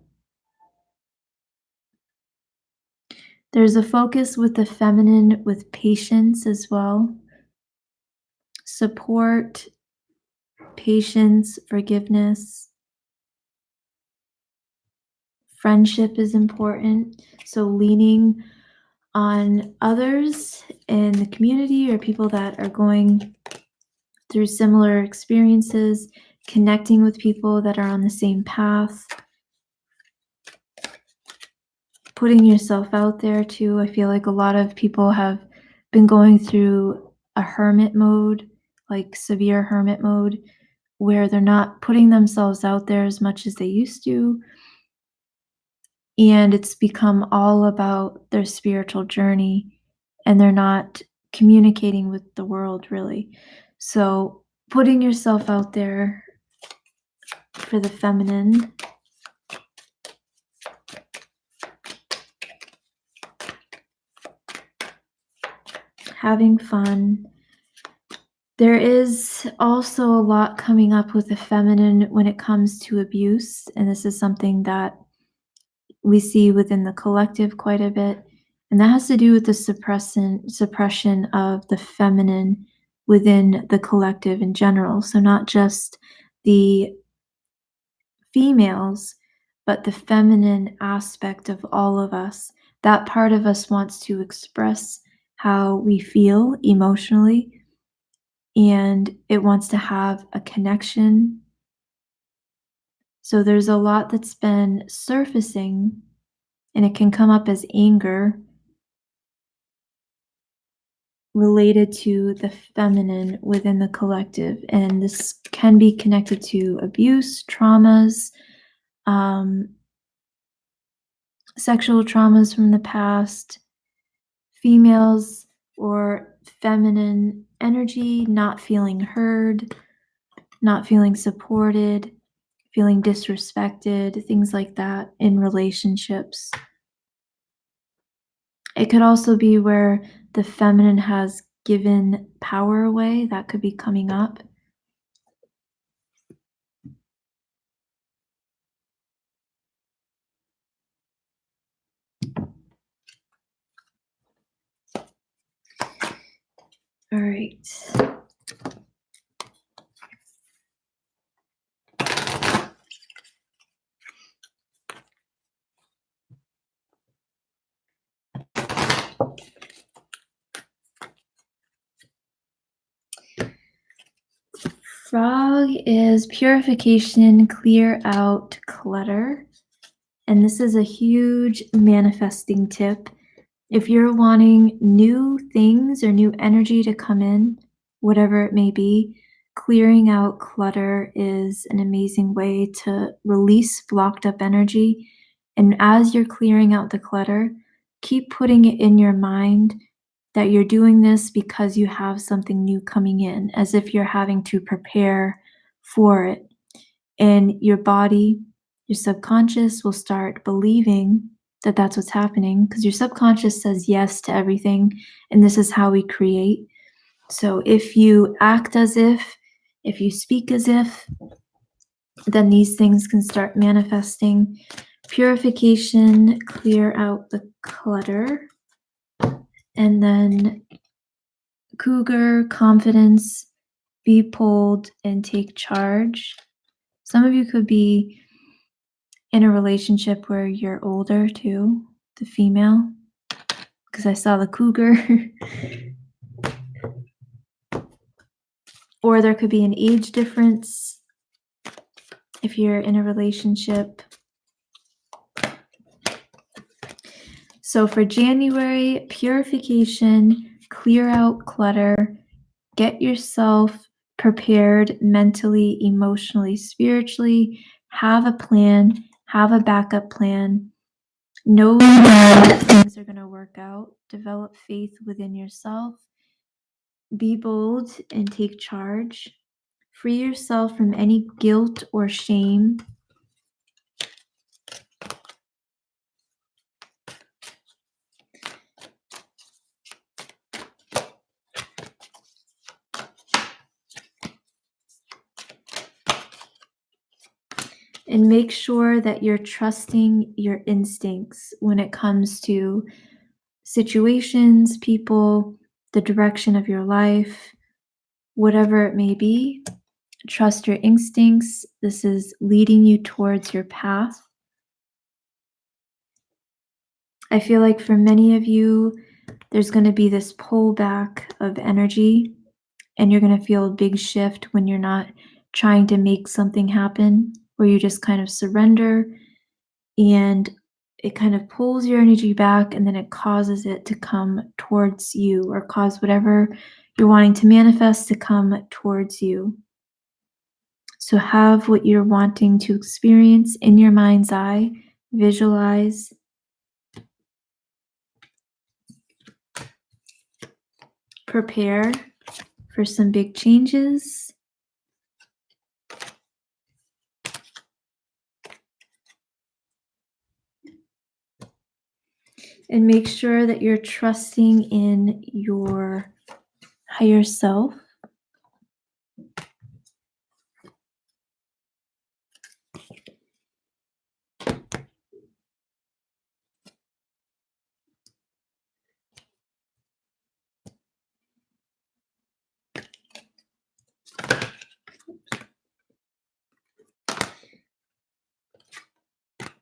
There's a focus with the feminine with patience as well. Support, patience, forgiveness. Friendship is important. So leaning on others in the community or people that are going through similar experiences, connecting with people that are on the same path. Putting yourself out there too. I feel like a lot of people have been going through a hermit mode, like severe hermit mode, where they're not putting themselves out there as much as they used to. And it's become all about their spiritual journey and they're not communicating with the world really. So putting yourself out there for the feminine. Having fun. There is also a lot coming up with the feminine when it comes to abuse, and this is something that we see within the collective quite a bit. And that has to do with the suppression of the feminine within the collective in general. So not just the females, but the feminine aspect of all of us. That part of us wants to express how we feel emotionally, and it wants to have a connection. So there's a lot that's been surfacing, and it can come up as anger related to the feminine within the collective. And this can be connected to abuse, traumas, sexual traumas from the past, females or feminine energy not feeling heard, not feeling supported, feeling disrespected, things like that in relationships. It could also be where the feminine has given power away. That could be coming up. All right. Frog is purification, clear out clutter. And this is a huge manifesting tip. If you're wanting new things or new energy to come in, whatever it may be, clearing out clutter is an amazing way to release blocked up energy. And as you're clearing out the clutter, keep putting it in your mind that you're doing this because you have something new coming in, as if you're having to prepare for it. And your body, your subconscious will start believing that that's what's happening, because your subconscious says yes to everything, and this is how we create. So if you act as if you speak as if, then these things can start manifesting. Purification, clear out the clutter. And then cougar, confidence, be pulled and take charge. Some of you could be in a relationship where you're older too, the female, because I saw the cougar. Or there could be an age difference if you're in a relationship. So for January, purification, clear out clutter, get yourself prepared mentally, emotionally, spiritually, have a plan, have a backup plan, know that things are going to work out, develop faith within yourself, be bold and take charge, free yourself from any guilt or shame. And make sure that you're trusting your instincts when it comes to situations, people, the direction of your life, whatever it may be. Trust your instincts. This is leading you towards your path. I feel like for many of you, there's going to be this pullback of energy, and you're going to feel a big shift when you're not trying to make something happen, where you just kind of surrender, and it kind of pulls your energy back, and then it causes it to come towards you, or cause whatever you're wanting to manifest to come towards you. So have what you're wanting to experience in your mind's eye, visualize. Prepare for some big changes. And make sure that you're trusting in your higher self.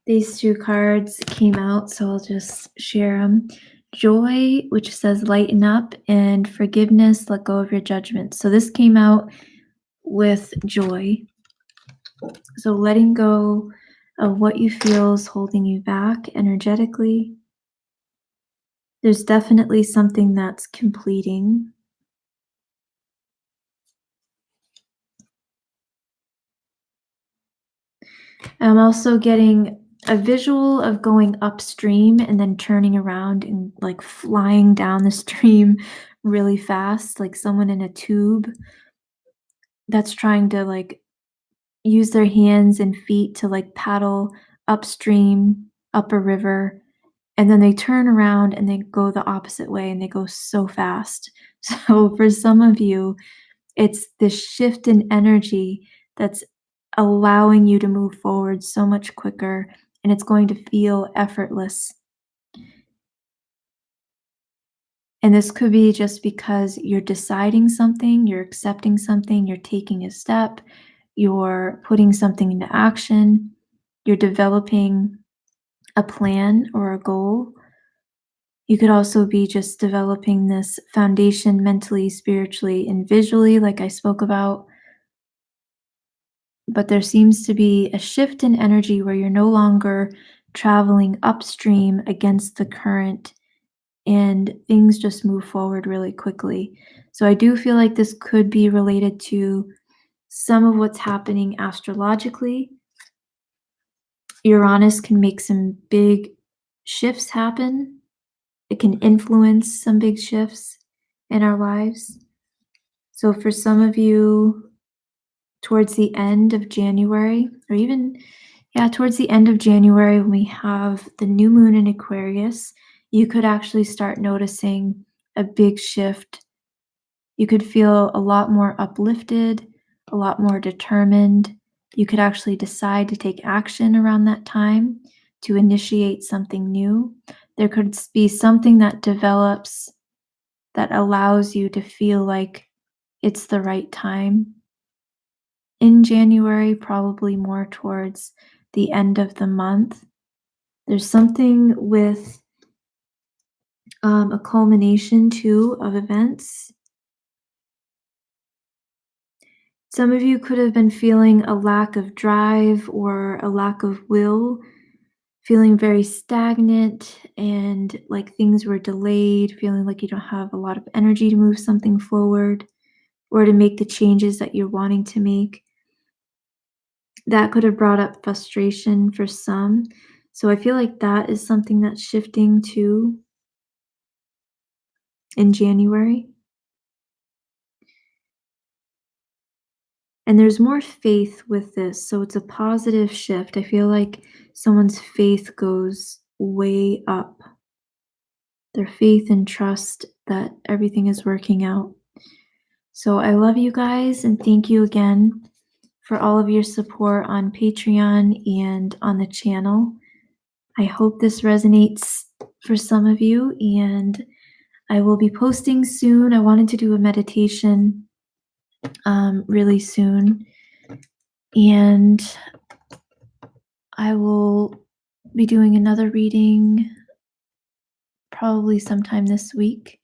These two cards came out, so I'll just share them. Joy, which says lighten up, and forgiveness, let go of your judgment. So this came out with joy. So letting go of what you feel is holding you back energetically. There's definitely something that's completing. I'm also getting a visual of going upstream and then turning around and like flying down the stream really fast, like someone in a tube that's trying to like use their hands and feet to like paddle upstream, up a river, and then they turn around and they go the opposite way and they go so fast. So for some of you, it's this shift in energy that's allowing you to move forward so much quicker, and it's going to feel effortless. And this could be just because you're deciding something, you're accepting something, you're taking a step, you're putting something into action, you're developing a plan or a goal. You could also be just developing this foundation mentally, spiritually, and visually, like I spoke about. But there seems to be a shift in energy where you're no longer traveling upstream against the current and things just move forward really quickly. So I do feel like this could be related to some of what's happening astrologically. Uranus can make some big shifts happen. It can influence some big shifts in our lives. So for some of you, towards the end of January, or even, yeah, towards the end of January, when we have the new moon in Aquarius, you could actually start noticing a big shift. You could feel a lot more uplifted, a lot more determined. You could actually decide to take action around that time to initiate something new. There could be something that develops that allows you to feel like it's the right time. In January, probably more towards the end of the month. There's something with a culmination too of events. Some of you could have been feeling a lack of drive or a lack of will, feeling very stagnant and like things were delayed, feeling like you don't have a lot of energy to move something forward or to make the changes that you're wanting to make. That could have brought up frustration for some. So I feel like that is something that's shifting too in January. And there's more faith with this. So it's a positive shift. I feel like someone's faith goes way up. Their faith and trust that everything is working out. So I love you guys and thank you again for all of your support on Patreon and on the channel. I hope this resonates for some of you, and I will be posting soon. I wanted to do a meditation really soon, and I will be doing another reading probably sometime this week.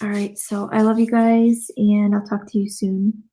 All right, so I love you guys, and I'll talk to you soon.